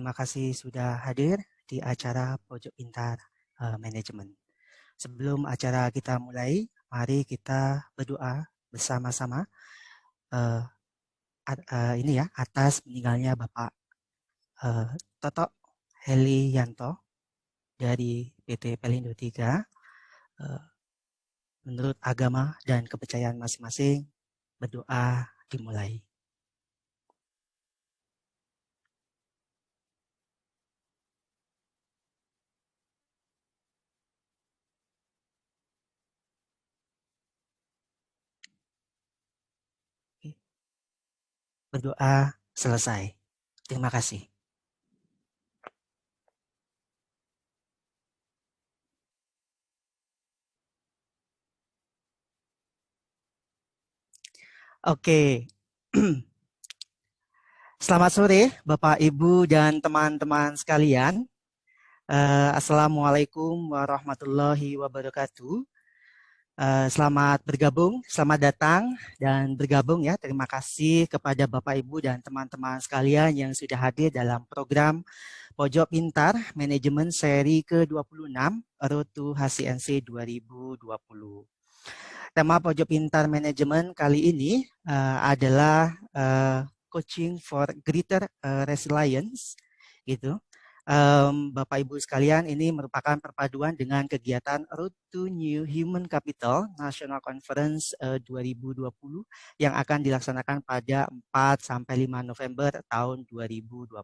terima kasih sudah hadir di acara Pojok Pintar Manajemen. Sebelum acara kita mulai, mari kita berdoa bersama-sama ini ya atas meninggalnya Bapak Toto Helianto dari PT Pelindo 3. Menurut agama dan kepercayaan masing-masing, berdoa dimulai. Berdoa selesai. Terima kasih. Oke. Selamat sore Bapak, Ibu, dan teman-teman sekalian. Assalamualaikum warahmatullahi wabarakatuh. Selamat bergabung, selamat datang dan bergabung ya. Terima kasih kepada Bapak, Ibu, dan teman-teman sekalian yang sudah hadir dalam program Pojok Pintar Manajemen seri ke-26 Road to HCNC 2020. Tema Pojok Pintar Manajemen kali ini adalah Coaching for Greater Resilience, gitu. Bapak Ibu sekalian, ini merupakan perpaduan dengan kegiatan Road to New Human Capital National Conference 2020 yang akan dilaksanakan pada 4 sampai 5 November tahun 2020.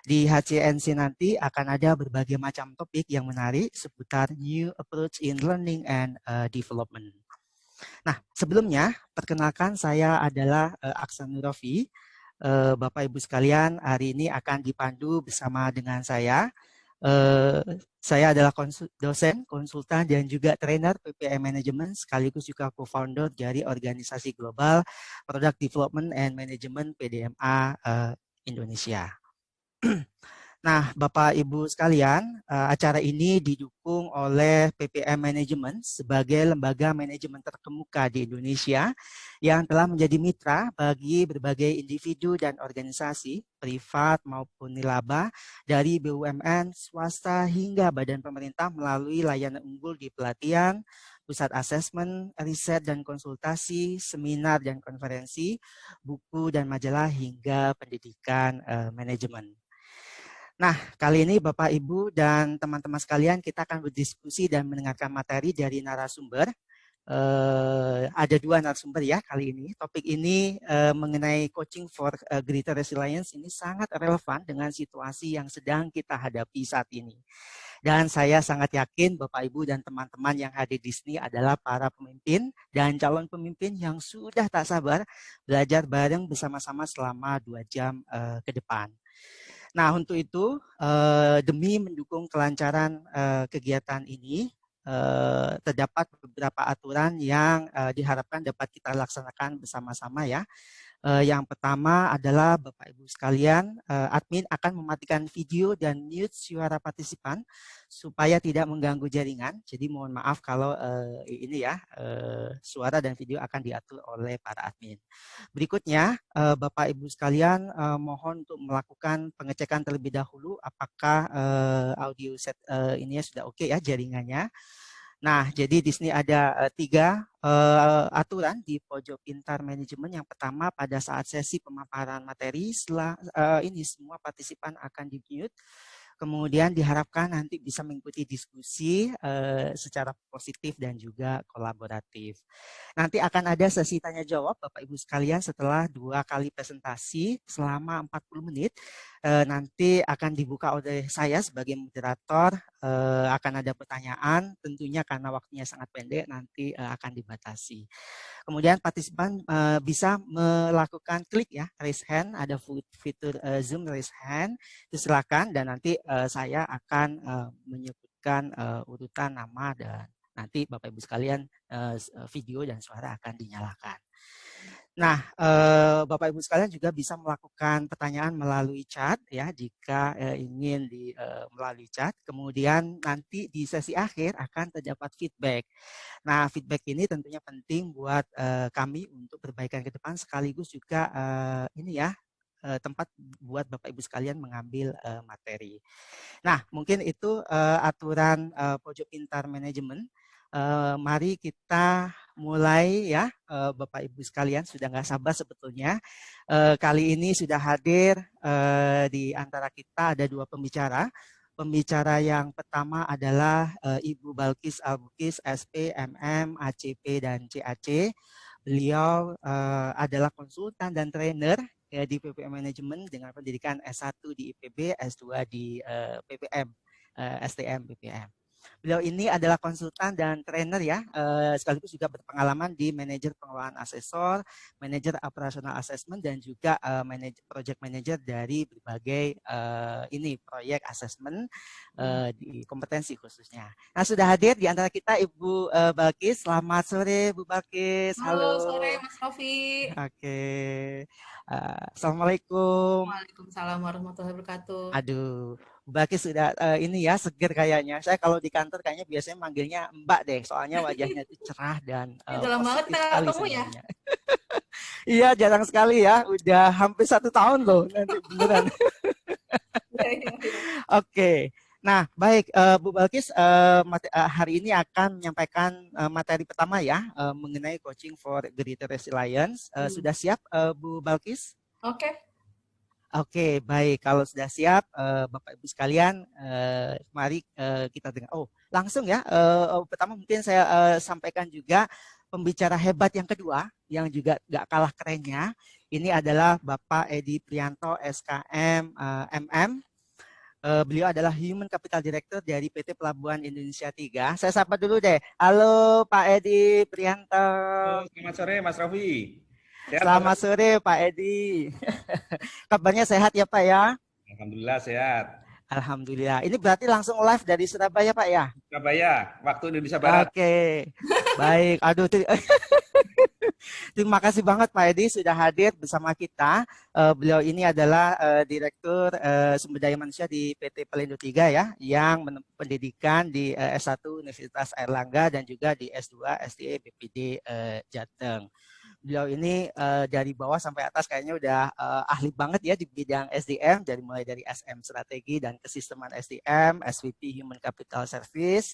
Di HCNC nanti akan ada berbagai macam topik yang menarik seputar New Approach in Learning and Development. Nah, sebelumnya perkenalkan saya adalah Aksan Nurafi. Bapak Ibu sekalian, hari ini akan dipandu bersama dengan saya. Saya adalah dosen, konsultan, dan juga trainer PPM Management, sekaligus juga co-founder dari organisasi global Product Development and Management PDMA Indonesia. Nah, Bapak Ibu sekalian, acara ini didukung oleh PPM Management sebagai lembaga manajemen terkemuka di Indonesia yang telah menjadi mitra bagi berbagai individu dan organisasi privat maupun nirlaba dari BUMN, swasta hingga badan pemerintah melalui layanan unggul di pelatihan, pusat asesmen, riset dan konsultasi, seminar dan konferensi, buku dan majalah hingga pendidikan manajemen. Nah, kali ini Bapak, Ibu, dan teman-teman sekalian kita akan berdiskusi dan mendengarkan materi dari narasumber. Ada 2 narasumber ya kali ini. Topik ini mengenai coaching for greater resilience ini sangat relevan dengan situasi yang sedang kita hadapi saat ini. Dan saya sangat yakin Bapak, Ibu, dan teman-teman yang hadir di sini adalah para pemimpin dan calon pemimpin yang sudah tak sabar belajar bareng bersama-sama selama 2 jam ke depan. Nah, untuk itu, demi mendukung kelancaran kegiatan ini, terdapat beberapa aturan yang diharapkan dapat kita laksanakan bersama-sama ya. Yang pertama adalah Bapak Ibu sekalian, admin akan mematikan video dan mute suara partisipan supaya tidak mengganggu jaringan. Jadi mohon maaf kalau ini ya suara dan video akan diatur oleh para admin. Berikutnya Bapak Ibu sekalian mohon untuk melakukan pengecekan terlebih dahulu apakah audio set ini sudah oke ya jaringannya. Nah, jadi di sini ada 3 aturan di Pojok Pintar Manajemen. Yang pertama, pada saat sesi pemaparan materi, setelah ini semua partisipan akan di-mute. Kemudian diharapkan nanti bisa mengikuti diskusi secara positif dan juga kolaboratif. Nanti akan ada sesi tanya jawab Bapak Ibu sekalian setelah 2 kali presentasi selama 40 menit. Nanti akan dibuka oleh saya sebagai moderator, akan ada pertanyaan, tentunya karena waktunya sangat pendek nanti akan dibatasi. Kemudian partisipan bisa melakukan klik ya, raise hand, ada fitur Zoom raise hand, itu silakan dan nanti saya akan menyebutkan urutan nama dan nanti Bapak Ibu sekalian video dan suara akan dinyalakan. Nah, Bapak Ibu sekalian juga bisa melakukan pertanyaan melalui chat ya jika ingin melalui chat. Kemudian nanti di sesi akhir akan terdapat feedback. Nah, feedback ini tentunya penting buat kami untuk perbaikan ke depan sekaligus juga ini ya tempat buat Bapak Ibu sekalian mengambil materi. Nah, mungkin itu aturan Pojok Pintar Manajemen. Mari kita mulai ya, Bapak Ibu sekalian, sudah nggak sabar sebetulnya. Kali ini sudah hadir di antara kita ada dua pembicara. Pembicara yang pertama adalah Ibu Balkis Albukis, SP, MM, ACP, dan CAC. Beliau adalah konsultan dan trainer ya, di PPM Manajemen dengan pendidikan S1 di IPB, S2 di PPM, STM PPM. Beliau ini adalah konsultan dan trainer ya, sekaligus juga berpengalaman di manajer pengelolaan asesor, manajer operasional assessment, dan juga project manager dari berbagai ini proyek assessment di kompetensi khususnya. Nah, sudah hadir di antara kita Ibu Balkis. Selamat sore Bu Balkis. Halo, Halo. sore Mas Rofi. Oke. Assalamualaikum. Waalaikumsalam warahmatullahi wabarakatuh. Aduh, Mbak Kis sudah ini ya seger kayaknya. Saya kalau di kantor kayaknya biasanya manggilnya Mbak deh, soalnya wajahnya itu cerah dan Udah lama banget positif kita nggak sekali ketemu ya. senyumnya. Iya, jarang sekali ya. Udah hampir 1 tahun loh nanti beneran. Oke. Nah, baik Bu Balkis, hari ini akan menyampaikan materi pertama ya mengenai coaching for greater resilience. Sudah siap Bu Balkis? Oke. Oke, baik. Kalau sudah siap, Bapak Ibu sekalian, mari kita dengar. Oh, langsung ya. Pertama mungkin saya sampaikan juga pembicara hebat yang kedua, yang juga nggak kalah kerennya. Ini adalah Bapak Edi Prianto, SKM, MM. Beliau adalah Human Capital Director dari PT Pelabuhan Indonesia 3. Saya sapa dulu deh. Halo Pak Edi Prianto. Selamat sore Mas Rofi. Sehat, selamat sore Pak Edi. Kabarnya sehat ya Pak ya? Alhamdulillah sehat. Alhamdulillah. Ini berarti langsung live dari Surabaya Pak ya? Surabaya, waktu Indonesia Barat. Oke, baik. Aduh, terima kasih banget Pak Edi sudah hadir bersama kita. Beliau ini adalah Direktur Sumber Daya Manusia di PT Pelindo 3 ya, yang pendidikan di S1 Universitas Airlangga dan juga di S2 SDE BPD Jateng. Beliau ini dari bawah sampai atas kayaknya udah ahli banget ya di bidang SDM, dari mulai dari SM strategi dan kesisteman SDM, SVP Human Capital Service,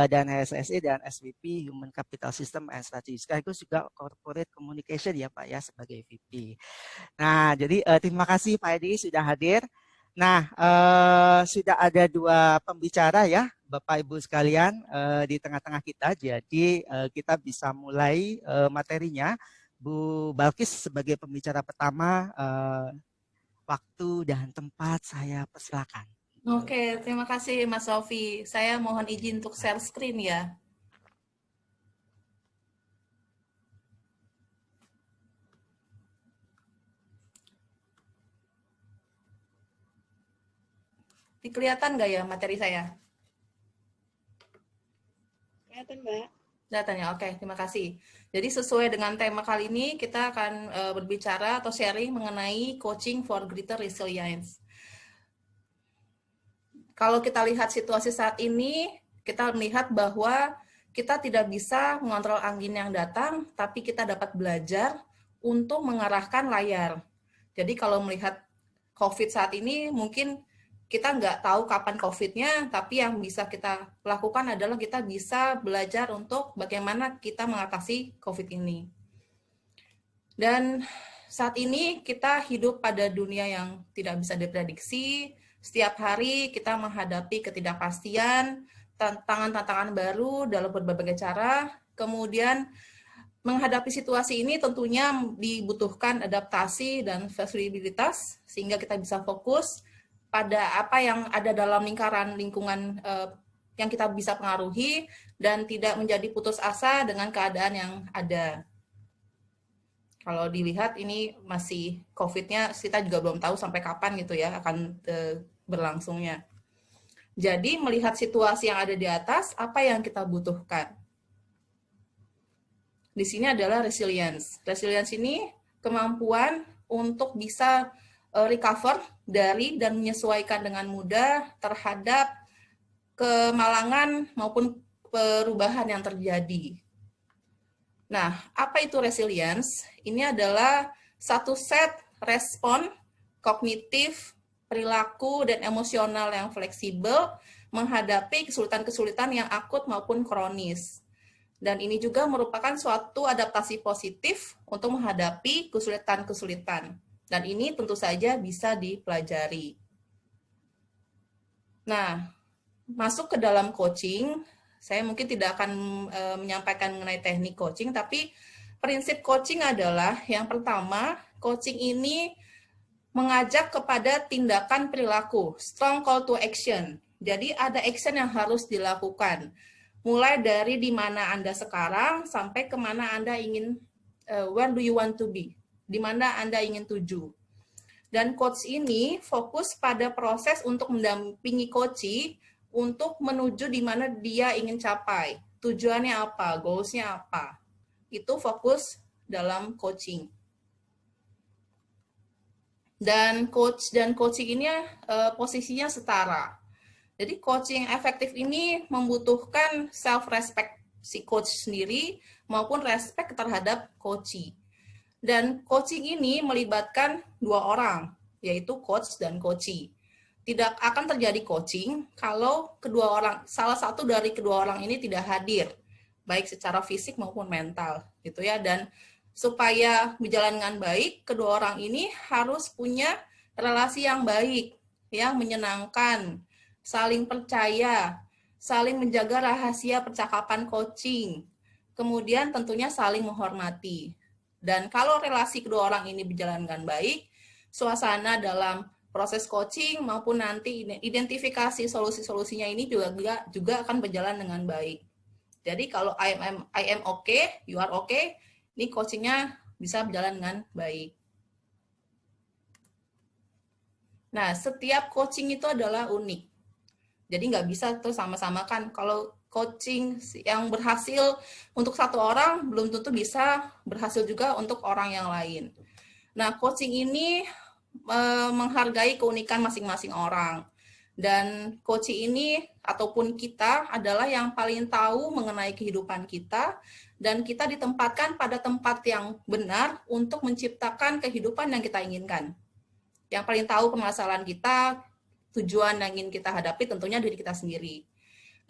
dan HSSE dan SVP Human Capital System and Strategy. Sekaligus juga Corporate Communication ya Pak ya sebagai VP. Nah, jadi terima kasih Pak Edi sudah hadir. Nah, sudah ada dua pembicara ya, Bapak Ibu sekalian di tengah-tengah kita. Jadi kita bisa mulai materinya. Bu Balkis sebagai pembicara pertama, waktu dan tempat saya persilakan. Oke, terima kasih Mas Rofi. Saya mohon izin untuk share screen ya. Kelihatan nggak ya materi saya? Kelihatan, Mbak. Datanya, oke, terima kasih. Jadi sesuai dengan tema kali ini, kita akan berbicara atau sharing mengenai coaching for greater resilience. Kalau kita lihat situasi saat ini, kita melihat bahwa kita tidak bisa mengontrol angin yang datang, tapi kita dapat belajar untuk mengarahkan layar. Jadi kalau melihat COVID saat ini, mungkin kita nggak tahu kapan COVID-nya, tapi yang bisa kita lakukan adalah kita bisa belajar untuk bagaimana kita mengatasi COVID ini. Dan saat ini kita hidup pada dunia yang tidak bisa diprediksi. Setiap hari kita menghadapi ketidakpastian, tantangan-tantangan baru dalam berbagai cara. Kemudian menghadapi situasi ini tentunya dibutuhkan adaptasi dan fleksibilitas sehingga kita bisa fokus pada apa yang ada dalam lingkungan yang kita bisa pengaruhi dan tidak menjadi putus asa dengan keadaan yang ada. Kalau dilihat ini masih COVID-nya kita juga belum tahu sampai kapan gitu ya akan berlangsungnya. Jadi melihat situasi yang ada di atas, apa yang kita butuhkan? Di sini adalah resilience. Resilience ini kemampuan untuk bisa recover dari dan menyesuaikan dengan mudah terhadap kemalangan maupun perubahan yang terjadi. Nah, apa itu resilience? Ini adalah satu set respon kognitif, perilaku, dan emosional yang fleksibel menghadapi kesulitan-kesulitan yang akut maupun kronis. Dan ini juga merupakan suatu adaptasi positif untuk menghadapi kesulitan-kesulitan. Dan ini tentu saja bisa dipelajari. Nah, masuk ke dalam coaching, saya mungkin tidak akan menyampaikan mengenai teknik coaching, tapi prinsip coaching adalah yang pertama, coaching ini mengajak kepada tindakan perilaku, strong call to action. Jadi ada action yang harus dilakukan. Mulai dari di mana Anda sekarang sampai ke mana Anda ingin, where do you want to be, di mana Anda ingin tuju. Dan coach ini fokus pada proses untuk mendampingi coachee untuk menuju di mana dia ingin capai. Tujuannya apa, goals-nya apa. Itu fokus dalam coaching. Dan coach dan coaching ini posisinya setara. Jadi coaching efektif ini membutuhkan self-respect si coach sendiri maupun respect terhadap coachee. Dan coaching ini melibatkan dua orang, yaitu coach dan coachee. Tidak akan terjadi coaching kalau salah satu dari kedua orang ini tidak hadir, baik secara fisik maupun mental, gitu ya. Dan supaya berjalan dengan baik, kedua orang ini harus punya relasi yang baik, yang menyenangkan, saling percaya, saling menjaga rahasia percakapan coaching, kemudian tentunya saling menghormati. Dan kalau relasi kedua orang ini berjalan dengan baik, suasana dalam proses coaching maupun nanti identifikasi solusi-solusinya ini juga akan berjalan dengan baik. Jadi kalau I am okay, you are okay, ini coachingnya bisa berjalan dengan baik. Nah, setiap coaching itu adalah unik. Jadi nggak bisa tuh sama-sama kan. Kalau coaching yang berhasil untuk satu orang, belum tentu bisa berhasil juga untuk orang yang lain. Nah, coaching ini menghargai keunikan masing-masing orang. Dan coaching ini ataupun kita adalah yang paling tahu mengenai kehidupan kita, dan kita ditempatkan pada tempat yang benar untuk menciptakan kehidupan yang kita inginkan. Yang paling tahu permasalahan kita, tujuan yang ingin kita hadapi tentunya diri kita sendiri.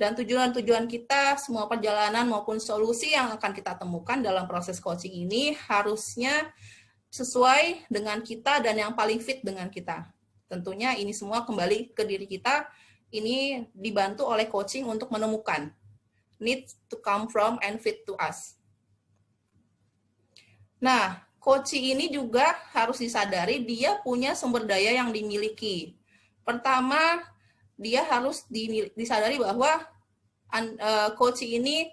Dan tujuan-tujuan kita, semua perjalanan maupun solusi yang akan kita temukan dalam proses coaching ini harusnya sesuai dengan kita dan yang paling fit dengan kita. Tentunya ini semua kembali ke diri kita, ini dibantu oleh coaching untuk menemukan need to come from and fit to us. Nah, coaching ini juga harus disadari dia punya sumber daya yang dimiliki. Pertama, dia harus disadari bahwa coach ini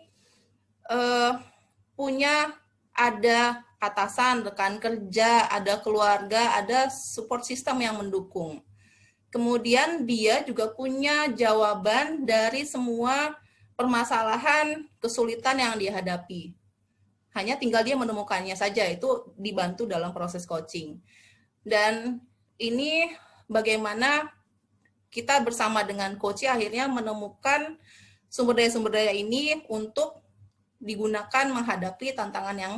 punya ada atasan, rekan kerja, ada keluarga, ada support system yang mendukung. Kemudian dia juga punya jawaban dari semua permasalahan, kesulitan yang dia hadapi. Hanya tinggal dia menemukannya saja, itu dibantu dalam proses coaching. Dan ini bagaimana kita bersama dengan coach akhirnya menemukan sumber daya ini untuk digunakan menghadapi tantangan yang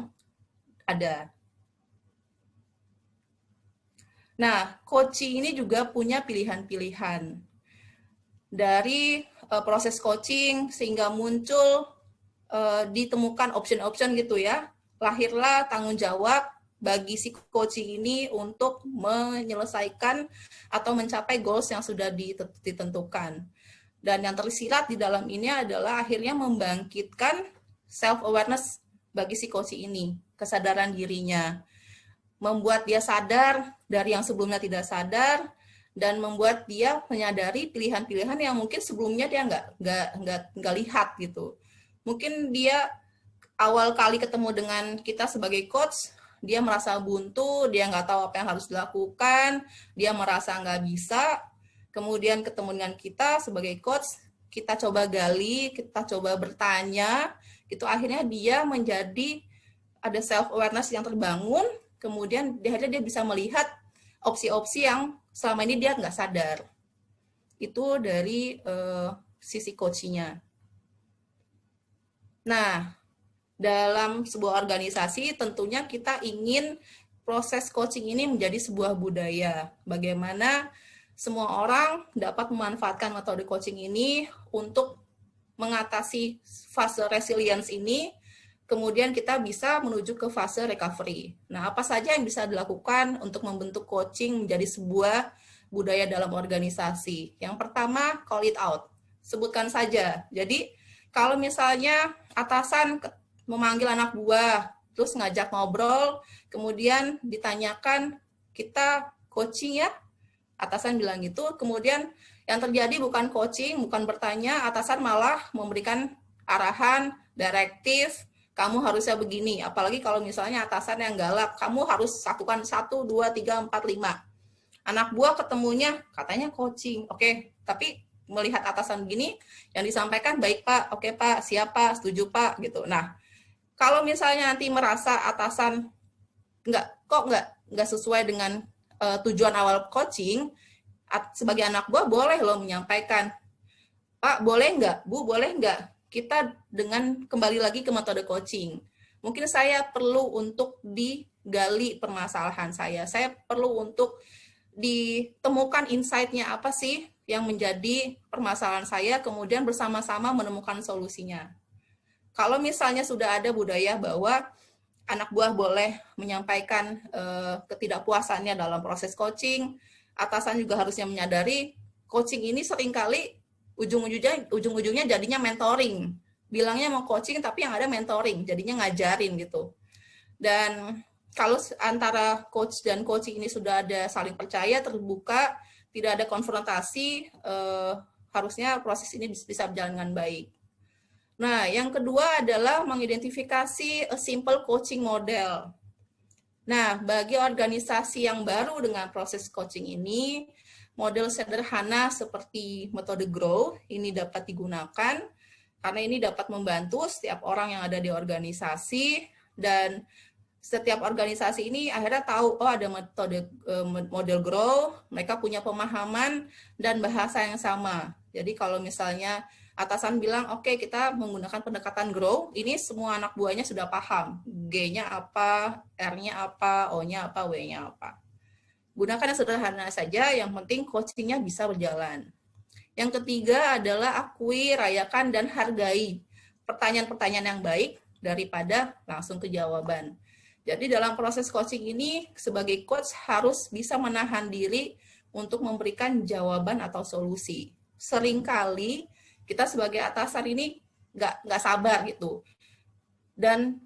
ada. Nah, coach ini juga punya pilihan-pilihan. Dari proses coaching sehingga muncul ditemukan option-option gitu ya. Lahirlah tanggung jawab bagi si coaching ini untuk menyelesaikan atau mencapai goals yang sudah ditentukan. Dan yang tersirat di dalam ini adalah akhirnya membangkitkan self-awareness bagi si coaching ini, kesadaran dirinya. Membuat dia sadar dari yang sebelumnya tidak sadar, dan membuat dia menyadari pilihan-pilihan yang mungkin sebelumnya dia nggak lihat gitu. Mungkin dia awal kali ketemu dengan kita sebagai coach, dia merasa buntu, dia nggak tahu apa yang harus dilakukan, dia merasa nggak bisa. Kemudian ketemu dengan kita sebagai coach, kita coba gali, kita coba bertanya, itu akhirnya dia menjadi ada self-awareness yang terbangun, kemudian akhirnya dia bisa melihat opsi-opsi yang selama ini dia nggak sadar. Itu dari sisi coaching-nya. Nah, dalam sebuah organisasi tentunya kita ingin proses coaching ini menjadi sebuah budaya. Bagaimana semua orang dapat memanfaatkan metode coaching ini untuk mengatasi fase resilience ini, kemudian kita bisa menuju ke fase recovery. Nah, apa saja yang bisa dilakukan untuk membentuk coaching menjadi sebuah budaya dalam organisasi? Yang pertama, call it out. Sebutkan saja. Jadi, kalau misalnya atasan memanggil anak buah, terus ngajak ngobrol, kemudian ditanyakan, kita coaching ya? Atasan bilang gitu, kemudian yang terjadi bukan coaching, bukan bertanya, atasan malah memberikan arahan, direktif, kamu harusnya begini. Apalagi kalau misalnya atasan yang galak, kamu harus lakukan 1, 2, 3, 4, 5. Anak buah ketemunya, katanya coaching. Oke, tapi melihat atasan begini, yang disampaikan, baik Pak, oke Pak, siap Pak, setuju Pak, gitu. Nah, kalau misalnya nanti merasa atasan nggak sesuai dengan tujuan awal coaching, sebagai anak buah boleh loh menyampaikan, Pak boleh nggak, Bu boleh nggak, kita dengan kembali lagi ke metode coaching. Mungkin saya perlu untuk digali permasalahan saya perlu untuk ditemukan insight-nya apa sih yang menjadi permasalahan saya, kemudian bersama-sama menemukan solusinya. Kalau misalnya sudah ada budaya bahwa anak buah boleh menyampaikan ketidakpuasannya dalam proses coaching, atasan juga harusnya menyadari coaching ini seringkali ujung-ujungnya jadinya mentoring. Bilangnya mau coaching tapi yang ada mentoring, jadinya ngajarin gitu. Dan kalau antara coach dan coaching ini sudah ada saling percaya, terbuka, tidak ada konfrontasi, harusnya proses ini bisa berjalan dengan baik. Nah, yang kedua adalah mengidentifikasi a simple coaching model. Nah, bagi organisasi yang baru dengan proses coaching ini, model sederhana seperti metode GROW ini dapat digunakan karena ini dapat membantu setiap orang yang ada di organisasi, dan setiap organisasi ini akhirnya tahu, oh ada metode model GROW, mereka punya pemahaman dan bahasa yang sama. Jadi kalau misalnya atasan bilang, oke, kita menggunakan pendekatan GROW, ini semua anak buahnya sudah paham. G-nya apa, R-nya apa, O-nya apa, W-nya apa. Gunakan yang sederhana saja, yang penting coaching-nya bisa berjalan. Yang ketiga adalah akui, rayakan, dan hargai pertanyaan-pertanyaan yang baik daripada langsung ke jawaban. Jadi dalam proses coaching ini, sebagai coach harus bisa menahan diri untuk memberikan jawaban atau solusi. Seringkali kita sebagai atasan ini nggak sabar gitu. Dan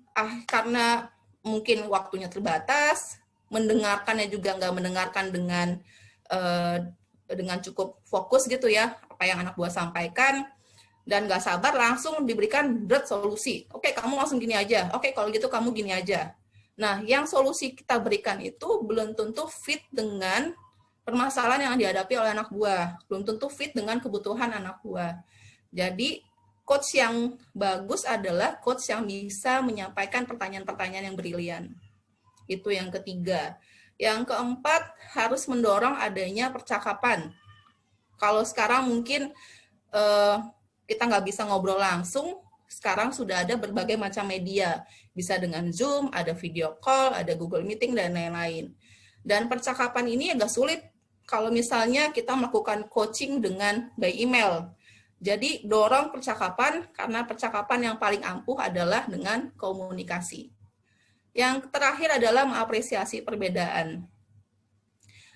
karena mungkin waktunya terbatas, mendengarkannya juga nggak mendengarkan dengan cukup fokus gitu ya, apa yang anak buah sampaikan, dan nggak sabar langsung diberikan solusi. Oke, kamu langsung gini aja. Oke, kalau gitu kamu gini aja. Nah, yang solusi kita berikan itu belum tentu fit dengan permasalahan yang dihadapi oleh anak buah. Belum tentu fit dengan kebutuhan anak buah. Jadi, coach yang bagus adalah coach yang bisa menyampaikan pertanyaan-pertanyaan yang brilian. Itu yang ketiga. Yang keempat, harus mendorong adanya percakapan. Kalau sekarang mungkin kita nggak bisa ngobrol langsung, sekarang sudah ada berbagai macam media. Bisa dengan Zoom, ada video call, ada Google Meeting, dan lain-lain. Dan percakapan ini agak sulit kalau misalnya kita melakukan coaching dengan by email. Jadi dorong percakapan, karena percakapan yang paling ampuh adalah dengan komunikasi. Yang terakhir adalah mengapresiasi perbedaan.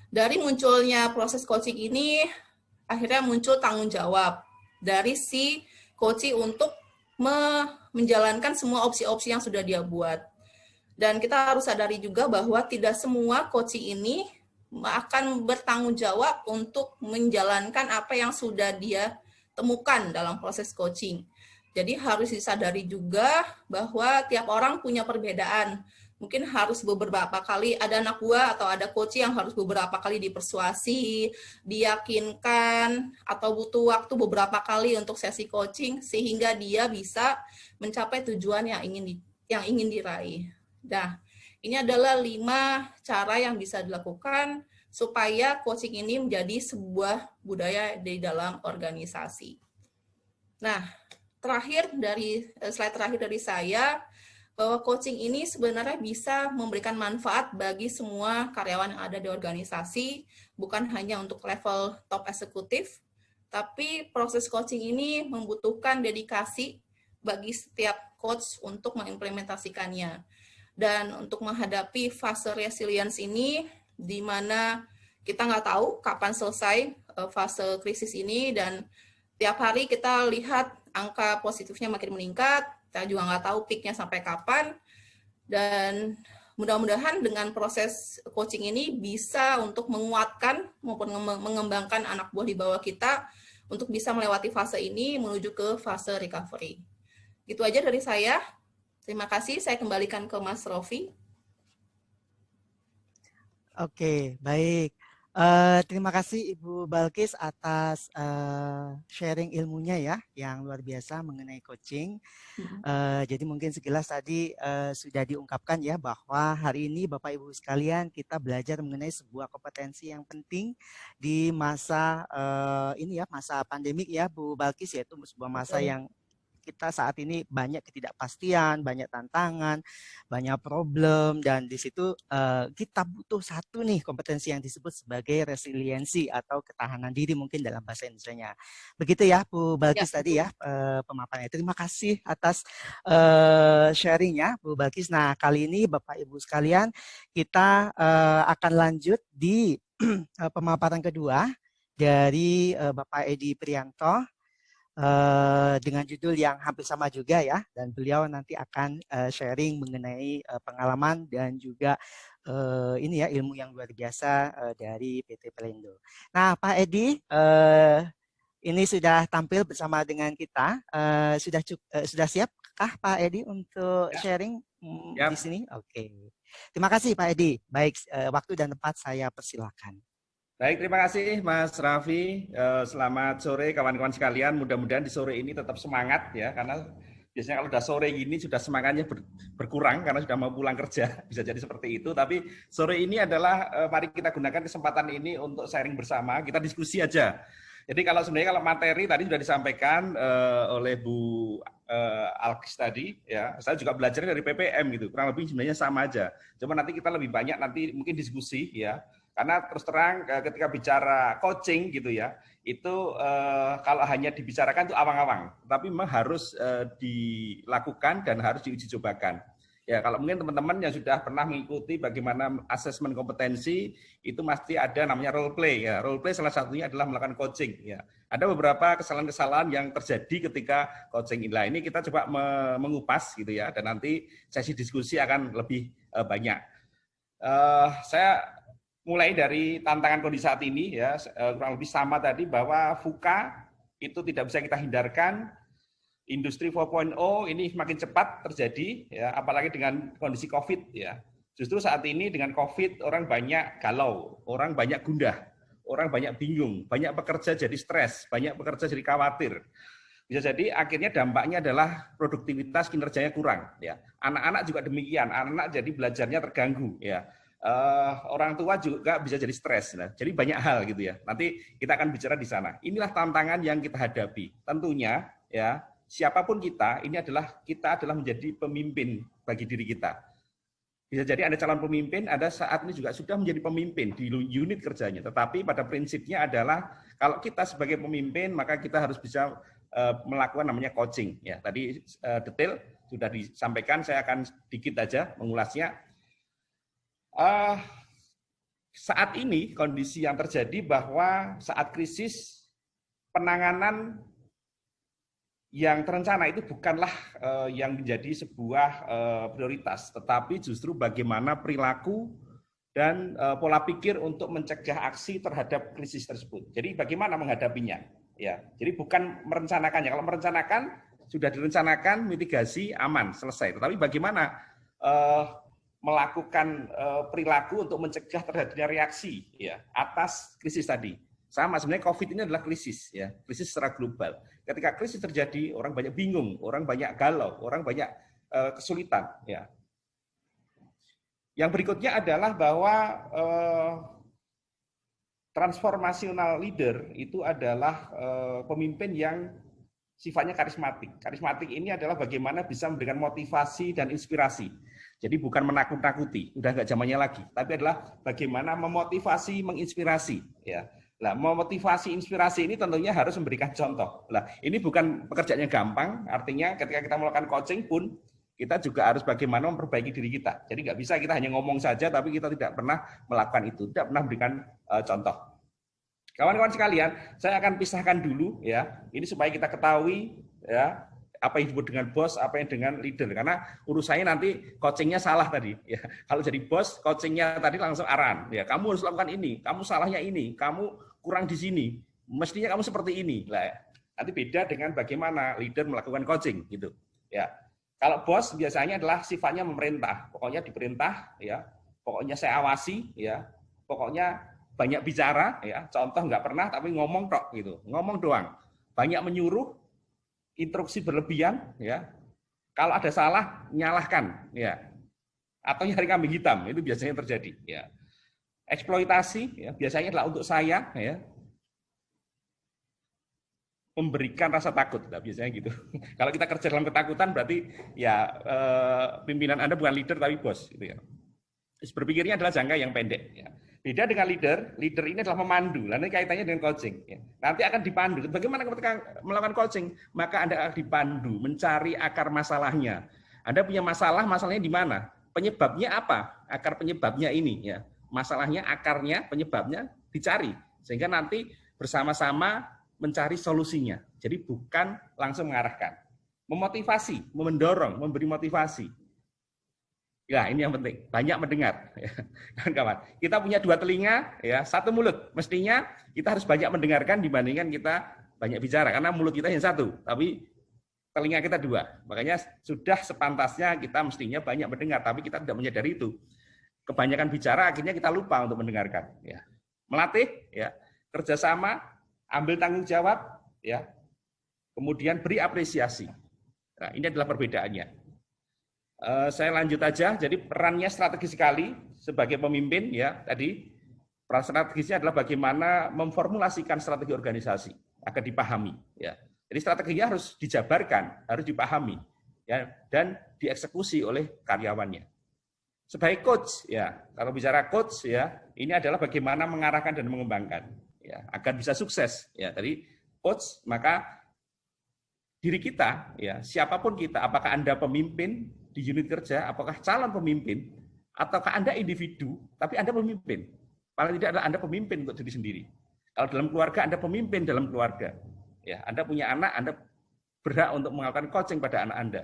Dari munculnya proses coaching ini, akhirnya muncul tanggung jawab dari si coaching untuk menjalankan semua opsi-opsi yang sudah dia buat. Dan kita harus sadari juga bahwa tidak semua coaching ini akan bertanggung jawab untuk menjalankan apa yang sudah dia temukan dalam proses coaching. Jadi harus disadari juga bahwa tiap orang punya perbedaan. Mungkin harus beberapa kali, ada anak buah atau ada coach yang harus beberapa kali dipersuasi, diyakinkan, atau butuh waktu beberapa kali untuk sesi coaching sehingga dia bisa mencapai tujuan yang ingin diraih. Nah, ini adalah 5 cara yang bisa dilakukan supaya coaching ini menjadi sebuah budaya di dalam organisasi. Nah, slide terakhir dari saya, bahwa coaching ini sebenarnya bisa memberikan manfaat bagi semua karyawan yang ada di organisasi, bukan hanya untuk level top eksekutif, tapi proses coaching ini membutuhkan dedikasi bagi setiap coach untuk mengimplementasikannya. Dan untuk menghadapi fase resilience ini, di mana kita nggak tahu kapan selesai fase krisis ini, dan tiap hari kita lihat angka positifnya makin meningkat, kita juga nggak tahu peaknya sampai kapan, dan mudah-mudahan dengan proses coaching ini bisa untuk menguatkan maupun mengembangkan anak buah di bawah kita untuk bisa melewati fase ini menuju ke fase recovery. Gitu aja dari saya. Terima kasih, saya kembalikan ke Mas Rofi. Oke, baik. Terima kasih Ibu Balkis atas sharing ilmunya ya, yang luar biasa mengenai coaching. Jadi mungkin sekilas tadi sudah diungkapkan ya bahwa hari ini Bapak Ibu sekalian kita belajar mengenai sebuah kompetensi yang penting di masa ini ya, masa pandemik ya Bu Balkis, yaitu sebuah masa yang kita saat ini banyak ketidakpastian, banyak tantangan, banyak problem, dan di situ kita butuh satu nih kompetensi yang disebut sebagai resiliensi atau ketahanan diri mungkin dalam bahasa Indonesianya. Begitu ya Bu Balkis tadi ya pemaparannya. Terima kasih atas sharingnya Bu Balkis. Nah kali ini Bapak Ibu sekalian kita akan lanjut di pemaparan kedua dari Bapak Edi Prianto. Dengan judul yang hampir sama juga ya, dan beliau nanti akan sharing mengenai pengalaman dan juga ini ya ilmu yang luar biasa dari PT Pelindo. Nah Pak Edi ini sudah tampil bersama dengan kita, sudah siapkah Pak Edi untuk sharing di sini? Oke. Terima kasih Pak Edi. Baik, waktu dan tempat saya persilakan. Baik, terima kasih Mas Raffi. Selamat sore kawan-kawan sekalian. Mudah-mudahan di sore ini tetap semangat ya, karena biasanya kalau udah sore gini sudah semangatnya berkurang karena sudah mau pulang kerja. Bisa jadi seperti itu. Tapi sore ini adalah mari kita gunakan kesempatan ini untuk sharing bersama. Kita diskusi aja. Jadi sebenarnya kalau materi tadi sudah disampaikan oleh Bu Alkis tadi, ya saya juga belajar dari PPM gitu. Kurang lebih sebenarnya sama aja. Cuma nanti kita lebih banyak nanti mungkin diskusi ya. Karena terus terang ketika bicara coaching gitu ya, itu kalau hanya dibicarakan itu awang-awang, tapi memang harus dilakukan dan harus diuji cobakan. Ya, kalau mungkin teman-teman yang sudah pernah mengikuti bagaimana asesmen kompetensi, itu pasti ada namanya role play. Ya, role play salah satunya adalah melakukan coaching. Ya, ada beberapa kesalahan-kesalahan yang terjadi ketika coaching ini kita coba mengupas gitu ya, dan nanti sesi diskusi akan lebih banyak. Saya mulai dari tantangan kondisi saat ini ya, kurang lebih sama tadi bahwa VUCA itu tidak bisa kita hindarkan. Industri 4.0 ini semakin cepat terjadi ya, apalagi dengan kondisi Covid ya. Justru saat ini dengan Covid orang banyak galau, orang banyak gundah, orang banyak bingung, banyak pekerja jadi stres, banyak pekerja jadi khawatir. Bisa jadi akhirnya dampaknya adalah produktivitas kinerjanya kurang ya. Anak-anak juga demikian, anak-anak jadi belajarnya terganggu ya. Orang tua juga bisa jadi stres. Nah, jadi banyak hal gitu ya. Nanti kita akan bicara di sana. Inilah tantangan yang kita hadapi. Tentunya ya, siapapun kita adalah menjadi pemimpin bagi diri kita. Bisa jadi Anda calon pemimpin, Anda saat ini juga sudah menjadi pemimpin di unit kerjanya. Tetapi pada prinsipnya adalah kalau kita sebagai pemimpin, maka kita harus bisa melakukan namanya coaching. Ya, tadi detail sudah disampaikan, saya akan sedikit aja mengulasnya. Saat ini kondisi yang terjadi bahwa saat krisis penanganan yang terencana itu bukanlah yang menjadi sebuah prioritas, tetapi justru bagaimana perilaku dan pola pikir untuk mencegah aksi terhadap krisis tersebut. Jadi bagaimana menghadapinya? Ya, jadi bukan merencanakannya. Kalau merencanakan sudah direncanakan, mitigasi aman selesai. Tetapi bagaimana melakukan perilaku untuk mencegah terjadinya reaksi ya atas krisis tadi. Sama sebenarnya COVID ini adalah krisis ya, krisis secara global. Ketika krisis terjadi, orang banyak bingung, orang banyak galau, orang banyak kesulitan ya. Yang berikutnya adalah bahwa transformational leader itu adalah pemimpin yang sifatnya karismatik. Karismatik ini adalah bagaimana bisa memberikan motivasi dan inspirasi. Jadi bukan menakut-nakuti, udah nggak zamannya lagi, tapi adalah bagaimana memotivasi, menginspirasi. Ya, nah, memotivasi, inspirasi ini tentunya harus memberikan contoh. Nah, ini bukan pekerjaan yang gampang. Artinya ketika kita melakukan coaching pun kita juga harus bagaimana memperbaiki diri kita. Jadi nggak bisa kita hanya ngomong saja, tapi kita tidak pernah melakukan itu, tidak pernah memberikan contoh. Kawan-kawan sekalian, saya akan pisahkan dulu ya. Ini supaya kita ketahui ya apa yang disebut dengan bos, apa yang dengan leader. Karena urusannya nanti coachingnya salah tadi. Ya. Kalau jadi bos, coachingnya tadi langsung arahan. Ya, kamu harus lakukan ini, kamu salahnya ini, kamu kurang di sini, mestinya kamu seperti ini. Lah, nanti beda dengan bagaimana leader melakukan coaching gitu. Ya. Kalau bos biasanya adalah sifatnya memerintah, pokoknya diperintah, ya, pokoknya saya awasi, ya, pokoknya banyak bicara, ya, contoh nggak pernah tapi ngomong tok gitu, ngomong doang, banyak menyuruh, instruksi berlebihan, ya, kalau ada salah nyalahkan, ya, atau nyari kambing hitam itu biasanya terjadi, ya, eksploitasi, ya, biasanya adalah untuk saya, ya. Memberikan rasa takut, nah, biasanya gitu. Kalau kita kerja dalam ketakutan berarti ya pimpinan Anda bukan leader tapi bos, gitu ya. Berpikirnya adalah jangka yang pendek. Ya. Beda dengan leader ini adalah memandu. Lalu kaitannya dengan coaching. Ya. Nanti akan dipandu. Bagaimana ketika melakukan coaching? Maka Anda akan dipandu, mencari akar masalahnya. Anda punya masalah, masalahnya di mana? Penyebabnya apa? Akar penyebabnya ini. Ya. Masalahnya, akarnya, penyebabnya dicari. Sehingga nanti bersama-sama mencari solusinya. Jadi bukan langsung mengarahkan. Memotivasi, mendorong, memberi motivasi. Ya, ini yang penting. Banyak mendengar. Kawan-kawan. Kita punya 2 telinga, ya, 1 mulut. Mestinya kita harus banyak mendengarkan dibandingkan kita banyak bicara. Karena mulut kita hanya 1, tapi telinga kita 2. Makanya sudah sepantasnya kita mestinya banyak mendengar, tapi kita tidak menyadari itu. Kebanyakan bicara akhirnya kita lupa untuk mendengarkan. Ya. Melatih, ya, kerjasama, ambil tanggung jawab, ya, kemudian beri apresiasi. Nah, ini adalah perbedaannya. Saya lanjut aja. Jadi perannya strategis sekali sebagai pemimpin, ya. Tadi peran strategisnya adalah bagaimana memformulasikan strategi organisasi agar dipahami, ya. Jadi strateginya harus dijabarkan, harus dipahami, ya, dan dieksekusi oleh karyawannya. Sebagai coach, ya, kalau bicara coach, ya, ini adalah bagaimana mengarahkan dan mengembangkan. Ya, agar bisa sukses, ya. Tadi coach, maka diri kita, ya, siapapun kita, apakah Anda pemimpin di unit kerja, apakah calon pemimpin, ataukah Anda individu tapi Anda pemimpin. Paling tidak adalah Anda pemimpin untuk diri sendiri. Kalau dalam keluarga, Anda pemimpin dalam keluarga. Ya, Anda punya anak, Anda berhak untuk melakukan coaching pada anak Anda,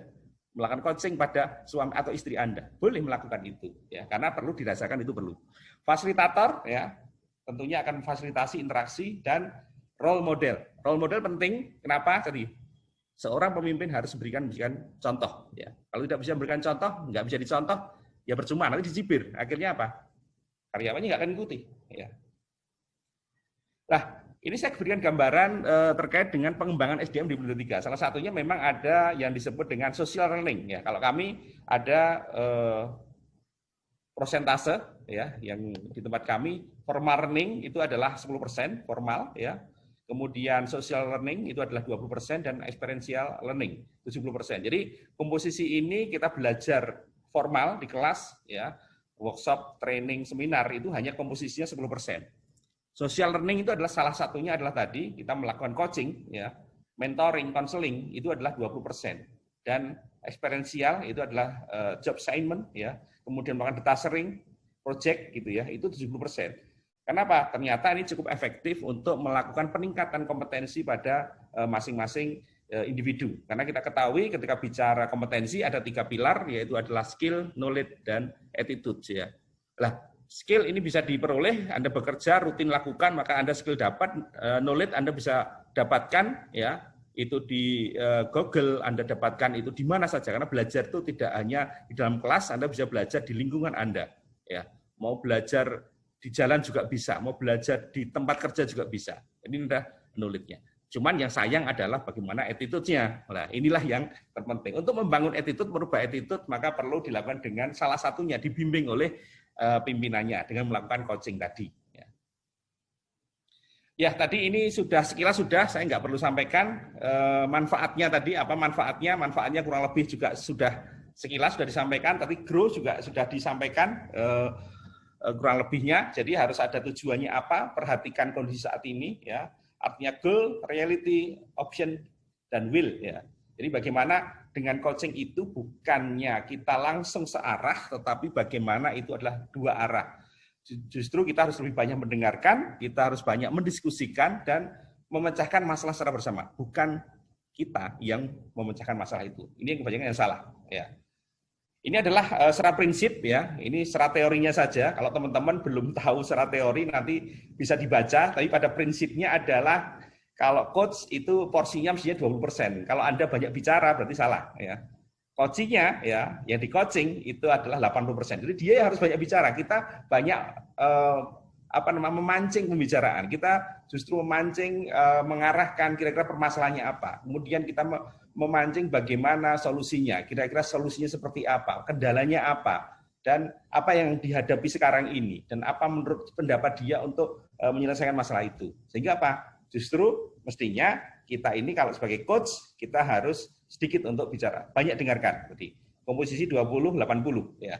melakukan coaching pada suami atau istri Anda. Boleh melakukan itu, ya, karena perlu dirasakan, itu perlu. Fasilitator, ya, tentunya akan memfasilitasi interaksi dan role model. Role model penting. Kenapa? Tadi seorang pemimpin harus memberikan contoh. Ya. Kalau tidak bisa memberikan contoh, nggak bisa dicontoh, ya percuma. Nanti dicibir. Akhirnya apa? Karyawannya nggak akan ikuti. Ya. Nah, ini saya berikan gambaran terkait dengan pengembangan SDM di Pelindo 3. Salah satunya memang ada yang disebut dengan social learning. Ya. Kalau kami ada prosentase, ya, yang di tempat kami formal learning itu adalah 10% formal, ya. Kemudian social learning itu adalah 20% dan experiential learning 70%. Jadi komposisi ini kita belajar formal di kelas, ya, workshop, training, seminar itu hanya komposisinya 10%. Social learning itu adalah salah satunya adalah tadi kita melakukan coaching, ya, mentoring, counseling itu adalah 20%. Dan experiential itu adalah job assignment, ya, kemudian melakukan data sharing, project gitu, ya, itu 70%. Kenapa? Ternyata ini cukup efektif untuk melakukan peningkatan kompetensi pada masing-masing individu. Karena kita ketahui ketika bicara kompetensi ada 3 pilar, yaitu adalah skill, knowledge, dan attitude, ya. Lah, skill ini bisa diperoleh, Anda bekerja, rutin lakukan, maka Anda skill dapat, knowledge Anda bisa dapatkan, ya, itu di Google, Anda dapatkan itu di mana saja, karena belajar itu tidak hanya di dalam kelas, Anda bisa belajar di lingkungan Anda, ya. Mau belajar di jalan juga bisa, mau belajar di tempat kerja juga bisa. Ini udah knowledge-nya. Cuman yang sayang adalah bagaimana attitude-nya. Nah, inilah yang terpenting. Untuk membangun attitude, merubah attitude, maka perlu dilakukan dengan salah satunya dibimbing oleh pimpinannya dengan melakukan coaching tadi. Ya, tadi ini sudah sekilas sudah, saya nggak perlu sampaikan manfaatnya tadi, apa manfaatnya? Manfaatnya kurang lebih juga sudah sekilas sudah disampaikan, tapi grow juga sudah disampaikan kurang lebihnya. Jadi harus ada tujuannya apa, perhatikan kondisi saat ini, ya. Artinya goal, reality, option, dan will, ya. Jadi bagaimana dengan coaching itu bukannya kita langsung searah, tetapi bagaimana itu adalah dua arah. Justru kita harus lebih banyak mendengarkan, kita harus banyak mendiskusikan dan memecahkan masalah secara bersama. Bukan kita yang memecahkan masalah itu. Ini yang kebanyakan yang salah. Ya. Ini adalah secara prinsip ya. Ini secara teorinya saja. Kalau teman-teman belum tahu secara teori nanti bisa dibaca. Tapi pada prinsipnya adalah kalau coach itu porsinya mestinya 20%. Kalau Anda banyak bicara berarti salah. Ya. Coachingnya ya, yang di coaching itu adalah 80%. Jadi dia harus banyak bicara. Kita banyak memancing pembicaraan. Kita justru memancing mengarahkan kira-kira permasalahannya apa. Kemudian kita memancing bagaimana solusinya. Kira-kira solusinya seperti apa, kendalanya apa, dan apa yang dihadapi sekarang ini, dan apa menurut pendapat dia untuk menyelesaikan masalah itu. Sehingga apa? Justru mestinya kita ini kalau sebagai coach kita harus sedikit untuk bicara, banyak dengarkan. Berarti komposisi 20-80 ya.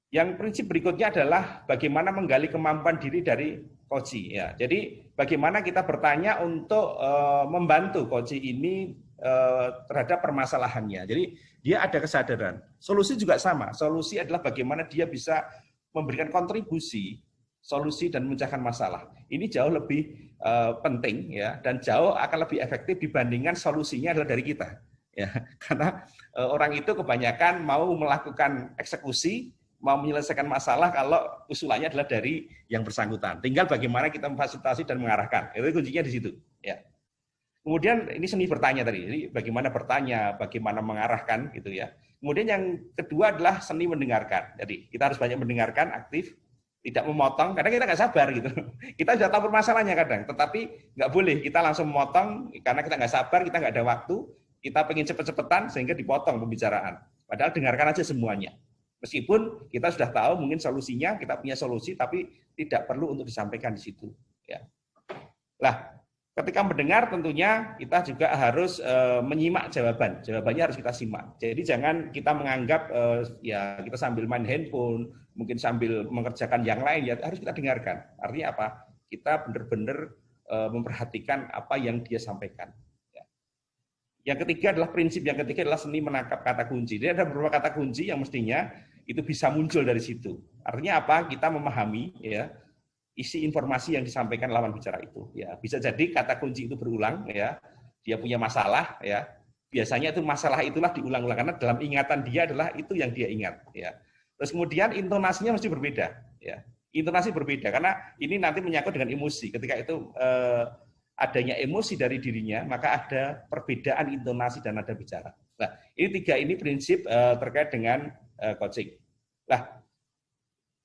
Yang prinsip berikutnya adalah bagaimana menggali kemampuan diri dari coach ya. Jadi bagaimana kita bertanya untuk membantu coach ini terhadap permasalahannya. Jadi dia ada kesadaran. Solusi juga sama. Solusi adalah bagaimana dia bisa memberikan kontribusi solusi dan memecahkan masalah. Ini jauh lebih penting ya, dan jauh akan lebih efektif dibandingkan solusinya adalah dari kita. Ya, karena orang itu kebanyakan mau melakukan eksekusi, mau menyelesaikan masalah kalau usulannya adalah dari yang bersangkutan. Tinggal bagaimana kita memfasilitasi dan mengarahkan. Itu kuncinya di situ. Ya. Kemudian ini seni bertanya tadi. Jadi bagaimana bertanya, bagaimana mengarahkan gitu ya. Kemudian yang kedua adalah seni mendengarkan. Jadi kita harus banyak mendengarkan, aktif, tidak memotong, kadang kita nggak sabar gitu. Kita sudah tahu permasalahannya kadang, tetapi nggak boleh kita langsung memotong karena kita nggak sabar, kita nggak ada waktu, kita pengen cepet-cepetan sehingga dipotong pembicaraan. Padahal dengarkan aja semuanya. Meskipun kita sudah tahu mungkin solusinya, kita punya solusi, tapi tidak perlu untuk disampaikan di situ. Ya. Lah, ketika mendengar tentunya kita juga harus menyimak jawaban. Jawabannya harus kita simak. Jadi jangan kita menganggap ya kita sambil main handphone, mungkin sambil mengerjakan yang lain, ya harus kita dengarkan. Artinya apa? Kita benar-benar memperhatikan apa yang dia sampaikan. Ya. Yang ketiga adalah prinsip yang ketiga adalah seni menangkap kata kunci. Jadi ada beberapa kata kunci yang mestinya itu bisa muncul dari situ. Artinya apa? Kita memahami ya isi informasi yang disampaikan lawan bicara itu. Ya, bisa jadi kata kunci itu berulang ya. Dia punya masalah ya. Biasanya itu masalah itulah diulang-ulang karena dalam ingatan dia adalah itu yang dia ingat ya. Terus kemudian intonasinya mesti berbeda, ya. Intonasi berbeda karena ini nanti menyangkut dengan emosi. Ketika itu adanya emosi dari dirinya, maka ada perbedaan intonasi dan nada bicara. Nah, ini prinsip terkait dengan coaching. Nah,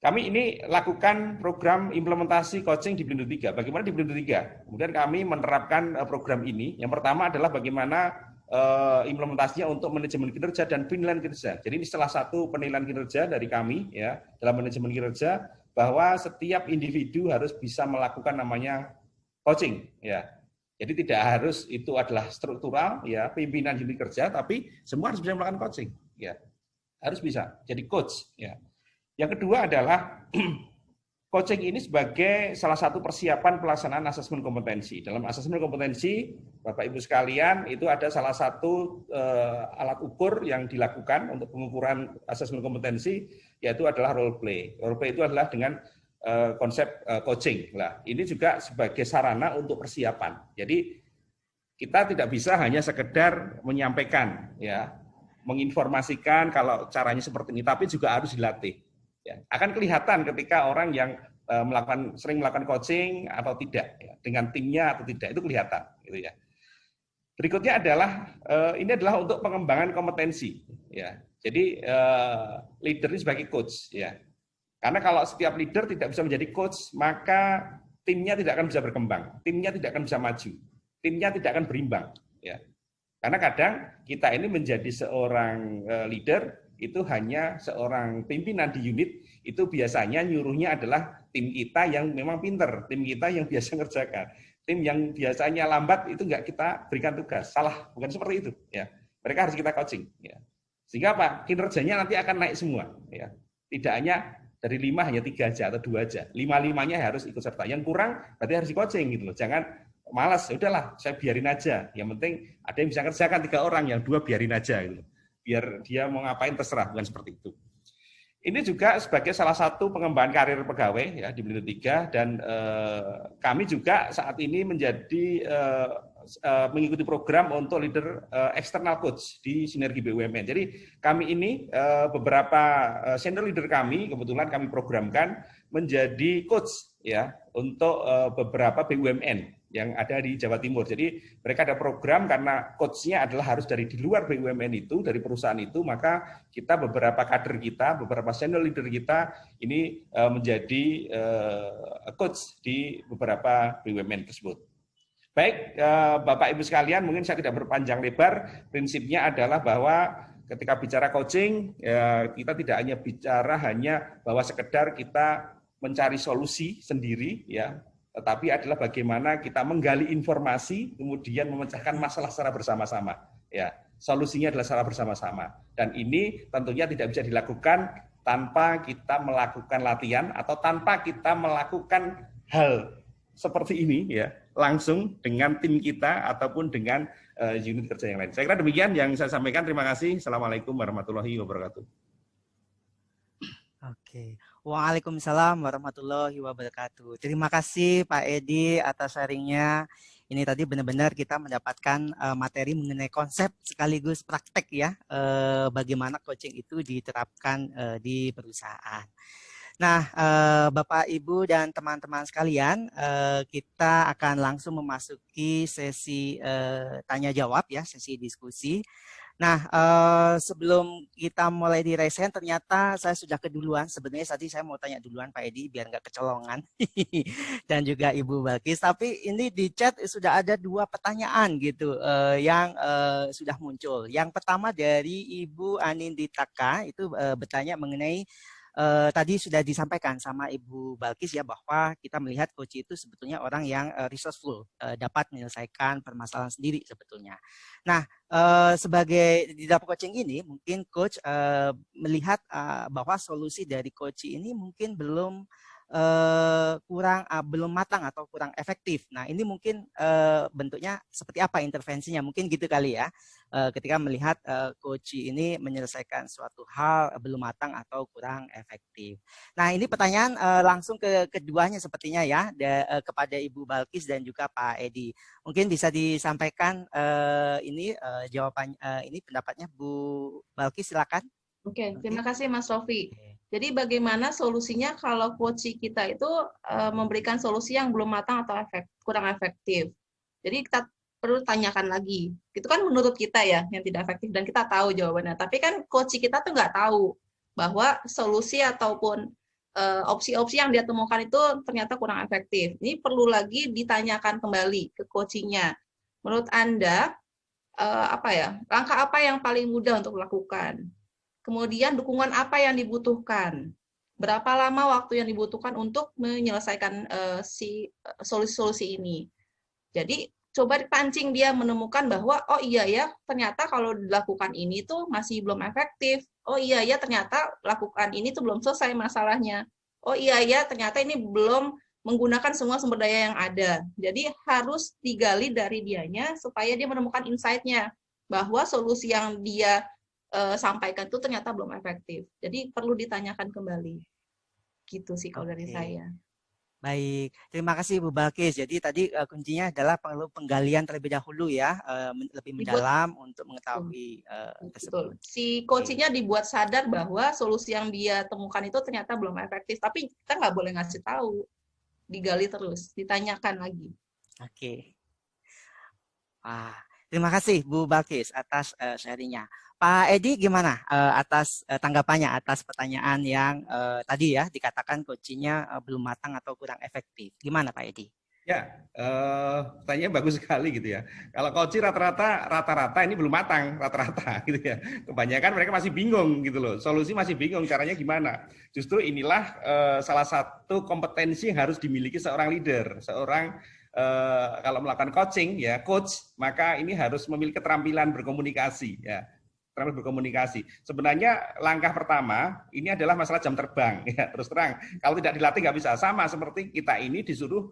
kami ini lakukan program implementasi coaching di Pelindo 3. Bagaimana di Pelindo 3? Kemudian kami menerapkan program ini. Yang pertama adalah bagaimana implementasinya untuk manajemen kinerja dan penilaian kinerja. Jadi ini salah satu penilaian kinerja dari kami ya dalam manajemen kinerja bahwa setiap individu harus bisa melakukan namanya coaching ya. Jadi tidak harus itu adalah struktural ya pimpinan unit kerja, tapi semua harus bisa melakukan coaching ya. Harus bisa jadi coach ya. Yang kedua adalah coaching ini sebagai salah satu persiapan pelaksanaan asesmen kompetensi. Dalam asesmen kompetensi, Bapak Ibu sekalian, itu ada salah satu alat ukur yang dilakukan untuk pengukuran asesmen kompetensi, yaitu adalah role play. Role play itu adalah dengan konsep coaching. Nah, ini juga sebagai sarana untuk persiapan. Jadi kita tidak bisa hanya sekedar menyampaikan, ya, menginformasikan kalau caranya seperti ini, tapi juga harus dilatih. Ya, akan kelihatan ketika orang yang sering melakukan coaching atau tidak, ya, dengan timnya atau tidak, itu kelihatan, gitu ya. Berikutnya adalah ini adalah untuk pengembangan kompetensi, ya. Jadi leader ini sebagai coach, ya. Karena kalau setiap leader tidak bisa menjadi coach, maka timnya tidak akan bisa berkembang, timnya tidak akan bisa maju, timnya tidak akan berimbang, ya. Karena kadang kita ini menjadi seorang leader itu hanya seorang pimpinan di unit itu biasanya nyuruhnya adalah tim kita yang memang pinter, tim kita yang biasa ngerjakan. Tim yang biasanya lambat itu nggak kita berikan tugas. Salah, bukan seperti itu. Ya, mereka harus kita coaching. Ya. Sehingga apa? Kinerjanya nanti akan naik semua. Ya. Tidak hanya dari 5 hanya 3 aja atau 2 aja. 5-5-nya harus ikut serta. Yang kurang berarti harus di coaching gitu loh. Jangan malas, ya udahlah, saya biarin aja. Yang penting ada yang bisa kerjakan 3 orang, yang 2 biarin aja gitu. Biar dia mau ngapain terserah, bukan seperti itu. Ini juga sebagai salah satu pengembangan karir pegawai ya di Melindo 3 dan kami juga saat ini menjadi mengikuti program untuk leader external coach di Sinergi BUMN. Jadi kami ini beberapa senior leader kami kebetulan kami programkan menjadi coach ya untuk beberapa BUMN yang ada di Jawa Timur. Jadi mereka ada program karena coach-nya adalah harus dari di luar BUMN itu, dari perusahaan itu, maka kita beberapa kader kita, beberapa senior leader kita ini menjadi coach di beberapa BUMN tersebut. Baik, Bapak Ibu sekalian, mungkin saya tidak berpanjang lebar, prinsipnya adalah bahwa ketika bicara coaching, kita tidak hanya bicara bahwa sekedar kita mencari solusi sendiri, ya, tetapi adalah bagaimana kita menggali informasi, kemudian memecahkan masalah secara bersama-sama. Ya, solusinya adalah secara bersama-sama. Dan ini tentunya tidak bisa dilakukan tanpa kita melakukan latihan atau tanpa kita melakukan hal seperti ini, ya, langsung dengan tim kita ataupun dengan unit kerja yang lain. Saya kira demikian yang saya sampaikan. Terima kasih. Assalamualaikum warahmatullahi wabarakatuh. Oke. Waalaikumsalam warahmatullahi wabarakatuh. Terima kasih Pak Edi atas sharingnya. Ini tadi benar-benar kita mendapatkan materi mengenai konsep sekaligus praktek ya, bagaimana coaching itu diterapkan di perusahaan. Nah, Bapak, Ibu, dan teman-teman sekalian, kita akan langsung memasuki sesi tanya-jawab ya, sesi diskusi. Nah, sebelum kita mulai di resen, ternyata saya sudah keduluan. Sebenarnya tadi saya mau tanya duluan Pak Edi, biar nggak kecolongan. Dan juga Ibu Balkis. Tapi ini di chat sudah ada 2 pertanyaan gitu yang sudah muncul. Yang pertama dari Ibu Aninditaka, itu bertanya mengenai tadi sudah disampaikan sama Ibu Balkis ya, bahwa kita melihat coach itu sebetulnya orang yang resourceful, dapat menyelesaikan permasalahan sendiri sebetulnya. Nah, sebagai di dalam coaching ini mungkin coach melihat bahwa solusi dari coach ini mungkin belum belum matang atau kurang efektif. Nah, ini mungkin bentuknya seperti apa intervensinya? Mungkin gitu kali ya. Ketika melihat coach ini menyelesaikan suatu hal belum matang atau kurang efektif. Nah, ini pertanyaan langsung ke keduanya sepertinya ya, kepada Ibu Balkis dan juga Pak Edi. Mungkin bisa disampaikan ini jawaban ini pendapatnya Bu Balkis, silakan. Oke, terima kasih Mas Rofi. Jadi bagaimana solusinya kalau coach kita itu memberikan solusi yang belum matang atau kurang efektif. Jadi kita perlu tanyakan lagi. Itu kan menurut kita ya yang tidak efektif dan kita tahu jawabannya. Tapi kan coach kita tuh nggak tahu bahwa solusi ataupun opsi-opsi yang dia temukan itu ternyata kurang efektif. Ini perlu lagi ditanyakan kembali ke coachingnya. Menurut Anda langkah apa yang paling mudah untuk dilakukan? Kemudian dukungan apa yang dibutuhkan? Berapa lama waktu yang dibutuhkan untuk menyelesaikan solusi-solusi ini? Jadi coba dipancing dia menemukan bahwa oh iya ya ternyata kalau dilakukan ini tuh masih belum efektif. Oh iya ya ternyata lakukan ini tuh belum selesai masalahnya. Oh iya ya ternyata ini belum menggunakan semua sumber daya yang ada. Jadi harus digali dari dianya supaya dia menemukan insight-nya bahwa solusi yang dia sampaikan itu ternyata belum efektif. Jadi perlu ditanyakan kembali. Gitu sih kalau dari saya. Baik, terima kasih Bu Balkis. Jadi tadi kuncinya adalah perlu penggalian terlebih dahulu ya, lebih mendalam untuk mengetahui tersebut. Si coachingnya dibuat sadar bahwa solusi yang dia temukan itu ternyata belum efektif. Tapi kita nggak boleh ngasih tahu. Digali terus, ditanyakan lagi. Oke. Terima kasih Bu Balkis atas sharingnya. Pak Edi gimana atas tanggapannya atas pertanyaan yang tadi ya dikatakan coachingnya belum matang atau kurang efektif. Gimana Pak Edi? Ya, pertanyaannya bagus sekali gitu ya. Kalau coaching rata-rata ini belum matang rata-rata gitu ya. Kebanyakan mereka masih bingung gitu loh. Solusi masih bingung caranya gimana. Justru inilah salah satu kompetensi yang harus dimiliki seorang leader, seorang kalau melakukan coaching ya coach, maka ini harus memiliki keterampilan berkomunikasi ya. Berkomunikasi. Sebenarnya langkah pertama ini adalah masalah jam terbang ya. Terus terang, kalau tidak dilatih nggak bisa. Sama seperti kita ini disuruh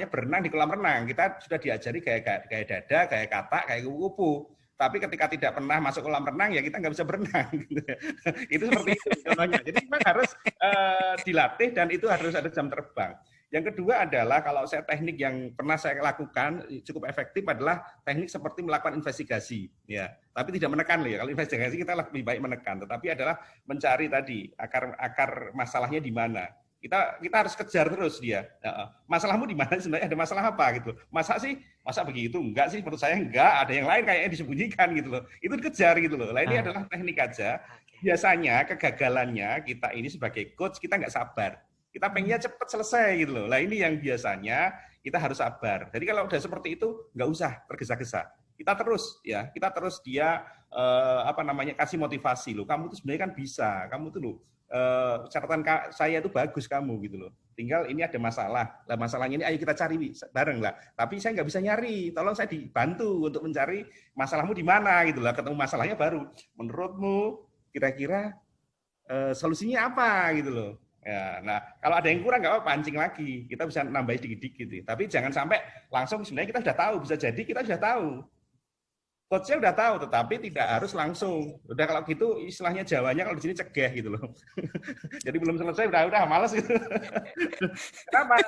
berenang di kolam renang. Kita sudah diajari gaya dada, gaya kata, gaya kupu-kupu. Tapi ketika tidak pernah masuk kolam renang ya kita nggak bisa berenang. Itu seperti itu contohnya. Jadi memang harus dilatih dan itu harus ada jam terbang. Yang kedua adalah kalau saya teknik yang pernah saya lakukan cukup efektif adalah teknik seperti melakukan investigasi, ya. Tapi tidak menekan ya. Kalau investigasi kita lebih baik menekan, tetapi adalah mencari tadi akar masalahnya di mana. Kita harus kejar terus dia. Masalahmu di mana sebenarnya, ada masalah apa gitu. Masa begitu? Enggak sih, menurut saya enggak, ada yang lain kayaknya disembunyikan gitu loh. Itu dikejar gitu loh. Nah, ini adalah teknik aja. Biasanya kegagalannya kita ini sebagai coach kita nggak sabar. Kita pengennya cepat selesai gitu loh. Nah ini yang biasanya kita harus sabar. Jadi kalau udah seperti itu nggak usah tergesa-gesa. Kita terus dia kasih motivasi loh. Kamu tuh sebenarnya kan bisa. Kamu tuh loh catatan saya itu bagus kamu gitu loh. Tinggal ini ada masalah. Lah masalahnya ini ayo kita cari bareng lah. Tapi saya nggak bisa nyari. Tolong saya dibantu untuk mencari masalahmu di mana gitu lah. Ketemu masalahnya baru. Menurutmu kira-kira solusinya apa gitu loh. Ya, nah kalau ada yang kurang nggak apa pancing lagi, kita bisa nambah dikit-dikit gitu. Tapi jangan sampai langsung sebenarnya kita sudah tahu, bisa jadi kita sudah tahu. Coachnya udah tahu, tetapi tidak harus langsung. Udah kalau gitu istilahnya Jawanya kalau di sini cegah gitu loh. Jadi belum selesai udah malas gitu. Kenapa?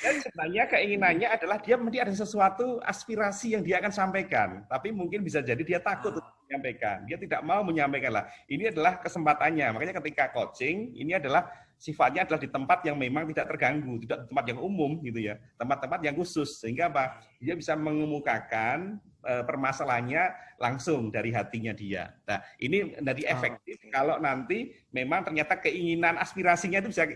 Dan sebenarnya keinginannya adalah dia mesti ada sesuatu aspirasi yang dia akan sampaikan, tapi mungkin bisa jadi dia takut untuk menyampaikan. Dia tidak mau menyampaikan lah. Ini adalah kesempatannya. Makanya ketika coaching ini adalah sifatnya adalah di tempat yang memang tidak terganggu, tidak tempat yang umum gitu ya, tempat-tempat yang khusus sehingga apa? Dia bisa mengemukakan permasalahannya langsung dari hatinya dia. Nah, ini dari efektif kalau nanti memang ternyata keinginan aspirasinya itu bisa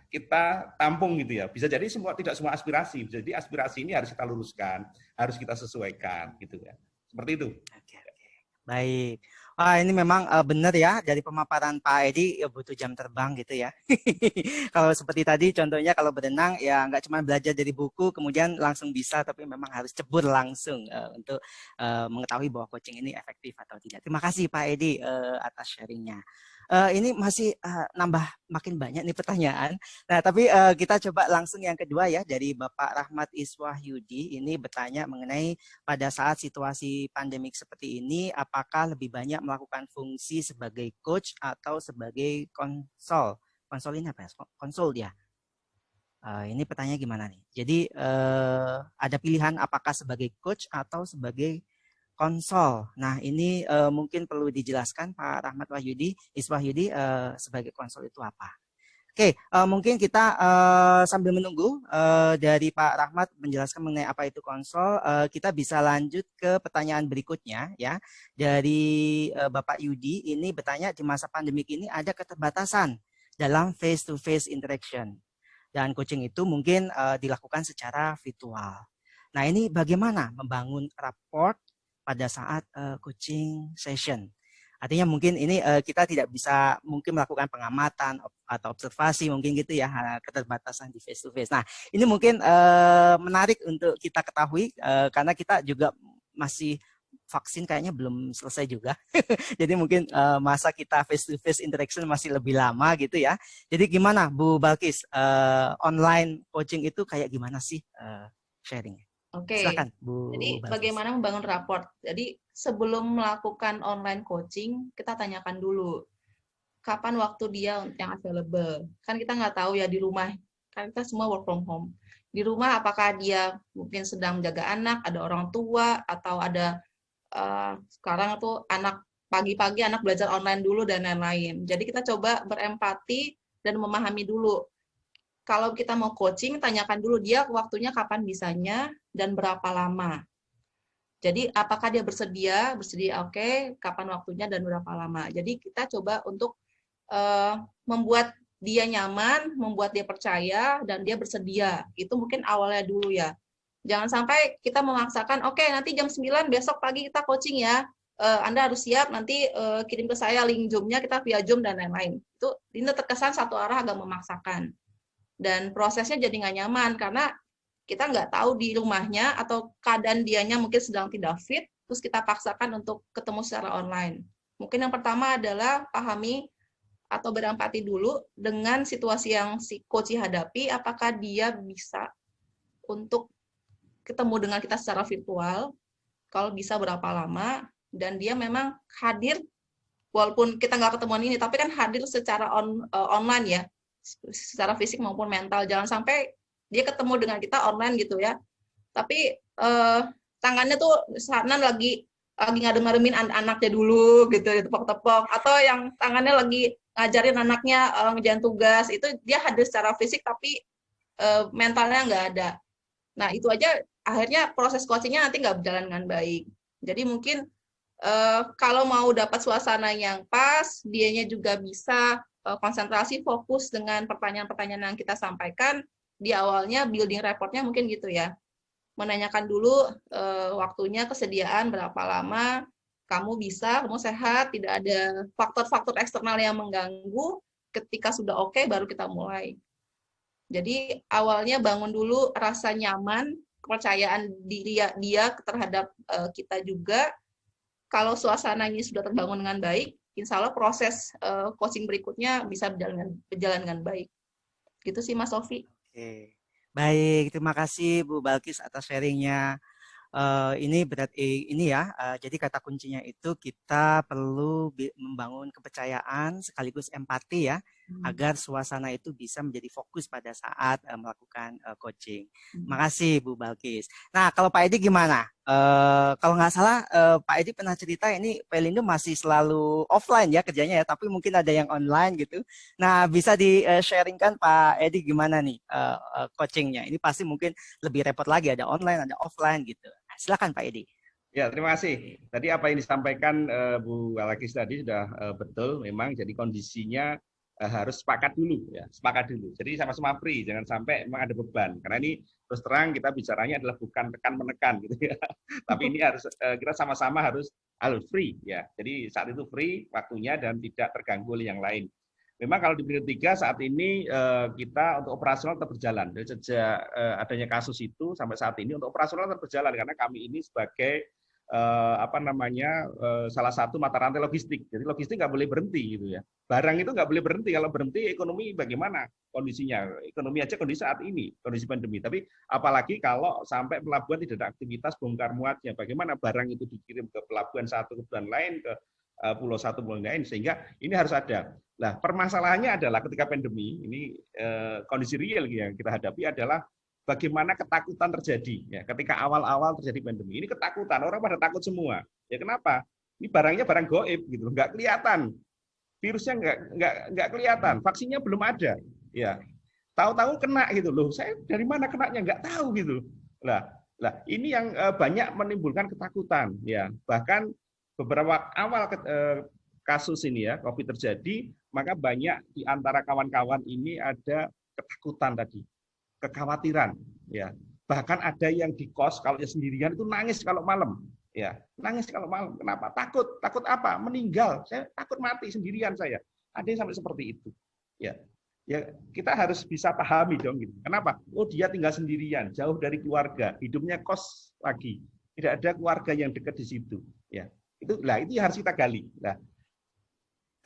kita tampung gitu ya. Bisa jadi tidak semua aspirasi, jadi aspirasi ini harus kita luruskan, harus kita sesuaikan gitu ya. Seperti itu. Oke. Baik. Ini memang benar ya, dari pemaparan Pak Edi ya butuh jam terbang gitu ya. Kalau seperti tadi contohnya kalau berenang ya nggak cuma belajar dari buku kemudian langsung bisa, tapi memang harus cebur langsung untuk mengetahui bahwa coaching ini efektif atau tidak. Terima kasih Pak Edi atas sharingnya. Ini masih nambah makin banyak nih pertanyaan. Nah, tapi kita coba langsung yang kedua ya, dari Bapak Rahmat Iswahyudi. Ini bertanya mengenai pada saat situasi pandemik seperti ini, apakah lebih banyak melakukan fungsi sebagai coach atau sebagai konsul? Konsul ini apa ya? Konsul dia. Ini pertanyaannya gimana nih? Jadi ada pilihan apakah sebagai coach atau sebagai konsol. Nah, ini mungkin perlu dijelaskan Pak Rahmat Iswahyudi sebagai konsol itu apa. Oke, mungkin kita sambil menunggu dari Pak Rahmat menjelaskan mengenai apa itu konsol, kita bisa lanjut ke pertanyaan berikutnya ya. Dari Bapak Yudi ini bertanya, di masa pandemik ini ada keterbatasan dalam face-to-face interaction. Dan coaching itu mungkin dilakukan secara virtual. Nah, ini bagaimana membangun rapport pada saat coaching session. Artinya mungkin ini kita tidak bisa mungkin melakukan pengamatan atau observasi mungkin gitu ya, keterbatasan di face to face. Nah, ini mungkin menarik untuk kita ketahui karena kita juga masih vaksin kayaknya belum selesai juga. Jadi mungkin masa kita face to face interaction masih lebih lama gitu ya. Jadi gimana Bu Balkis, online coaching itu kayak gimana sih sharingnya? Oke, silakan Bu jadi Balkis. bagaimana membangun rapport? Jadi sebelum melakukan online coaching, kita tanyakan dulu kapan waktu dia yang available. Kan kita nggak tahu ya di rumah, kan kita semua work from home. Di rumah apakah dia mungkin sedang menjaga anak, ada orang tua, atau ada sekarang tuh anak pagi-pagi anak belajar online dulu dan lain-lain. Jadi kita coba berempati dan memahami dulu. Kalau kita mau coaching, tanyakan dulu dia waktunya kapan bisanya dan berapa lama. Jadi apakah dia bersedia oke, kapan waktunya dan berapa lama. Jadi kita coba untuk membuat dia nyaman, membuat dia percaya, dan dia bersedia. Itu mungkin awalnya dulu ya. Jangan sampai kita memaksakan, oke, nanti jam 9 besok pagi kita coaching ya. Anda harus siap, nanti kirim ke saya link Zoom-nya, kita via Zoom dan lain-lain. Itu ini terkesan satu arah agak memaksakan. Dan prosesnya jadi nggak nyaman, karena kita nggak tahu di rumahnya atau keadaan dianya mungkin sedang tidak fit, terus kita paksakan untuk ketemu secara online. Mungkin yang pertama adalah pahami atau berempati dulu dengan situasi yang si coach hadapi, apakah dia bisa untuk ketemu dengan kita secara virtual, kalau bisa berapa lama, dan dia memang hadir, walaupun kita nggak ketemuan ini, tapi kan hadir secara online ya, secara fisik maupun mental. Jangan sampai dia ketemu dengan kita online gitu ya, tapi tangannya tuh sana lagi ngadem-ngademin anaknya dulu gitu, tepok-tepok, atau yang tangannya lagi ngajarin anaknya ngerjain tugas, itu dia hadir secara fisik tapi mentalnya nggak ada. Nah, itu aja akhirnya proses coachingnya nanti nggak berjalan dengan baik. Jadi mungkin kalau mau dapat suasana yang pas, dianya juga bisa konsentrasi, fokus dengan pertanyaan-pertanyaan yang kita sampaikan, di awalnya building reportnya mungkin gitu ya. Menanyakan dulu waktunya, kesediaan, berapa lama, kamu bisa, kamu sehat, tidak ada faktor-faktor eksternal yang mengganggu, ketika sudah oke, baru kita mulai. Jadi awalnya bangun dulu rasa nyaman, kepercayaan diri dia terhadap kita juga. Kalau suasananya sudah terbangun dengan baik, insya Allah proses coaching berikutnya bisa berjalan dengan baik. Gitu sih Mas Sofi. Oke. Baik, terima kasih Bu Balkis atas sharingnya. Ini berarti ini ya. Jadi kata kuncinya itu kita perlu membangun kepercayaan sekaligus empati ya, agar suasana itu bisa menjadi fokus pada saat melakukan coaching. Makasih Bu Balkis. Nah, kalau Pak Edi gimana? Kalau nggak salah Pak Edi pernah cerita ini Pelindo masih selalu offline ya kerjanya ya, tapi mungkin ada yang online gitu. Nah, bisa di-sharingkan Pak Edi gimana nih coachingnya? Ini pasti mungkin lebih repot lagi, ada online, ada offline gitu. Silakan Pak Edi. Ya, terima kasih. Tadi apa yang disampaikan Bu Balkis tadi sudah betul. Memang jadi kondisinya harus sepakat dulu ya, sepakat dulu. Jadi sama-sama free, jangan sampai memang ada beban. Karena ini terus terang kita bicaranya adalah bukan tekan menekan gitu ya. Tapi ini harus kita sama-sama harus free ya. Jadi saat itu free waktunya dan tidak terganggu oleh yang lain. Memang kalau di periode 3 saat ini kita untuk operasional tetap berjalan. Dari sejak adanya kasus itu sampai saat ini untuk operasional tetap berjalan karena kami ini sebagai salah satu mata rantai logistik. Jadi logistik nggak boleh berhenti gitu ya. Barang itu nggak boleh berhenti. Kalau berhenti ekonomi bagaimana kondisinya? Ekonomi aja kondisi saat ini, kondisi pandemi. Tapi apalagi kalau sampai pelabuhan tidak ada aktivitas bongkar muatnya. Bagaimana barang itu dikirim ke pelabuhan satu ke pelabuhan lain, ke pulau satu pulau lain, sehingga ini harus ada. Nah, permasalahannya adalah ketika pandemi ini kondisi real yang kita hadapi adalah bagaimana ketakutan terjadi ya ketika awal-awal terjadi pandemi. Ini ketakutan, orang pada takut semua. Ya kenapa? Ini barangnya barang goib gitu, nggak kelihatan. Virusnya nggak kelihatan, vaksinnya belum ada. Ya, tahu-tahu kena gitu loh. Saya dari mana kenanya nggak tahu gitu. Lah, ini yang banyak menimbulkan ketakutan ya. Bahkan beberapa awal kasus ini ya COVID terjadi, maka banyak di antara kawan-kawan ini ada ketakutan tadi, kekhawatiran ya. Bahkan ada yang di kos kalau sendirian itu nangis kalau malam ya, nangis kalau malam. Kenapa? Takut apa? Meninggal. Saya takut mati sendirian saya. Ada yang sampai seperti itu ya. Ya kita harus bisa pahami dong gitu. Kenapa? Oh dia tinggal sendirian, jauh dari keluarga, hidupnya kos lagi, tidak ada keluarga yang dekat di situ ya. Itu yang harus kita gali. Nah,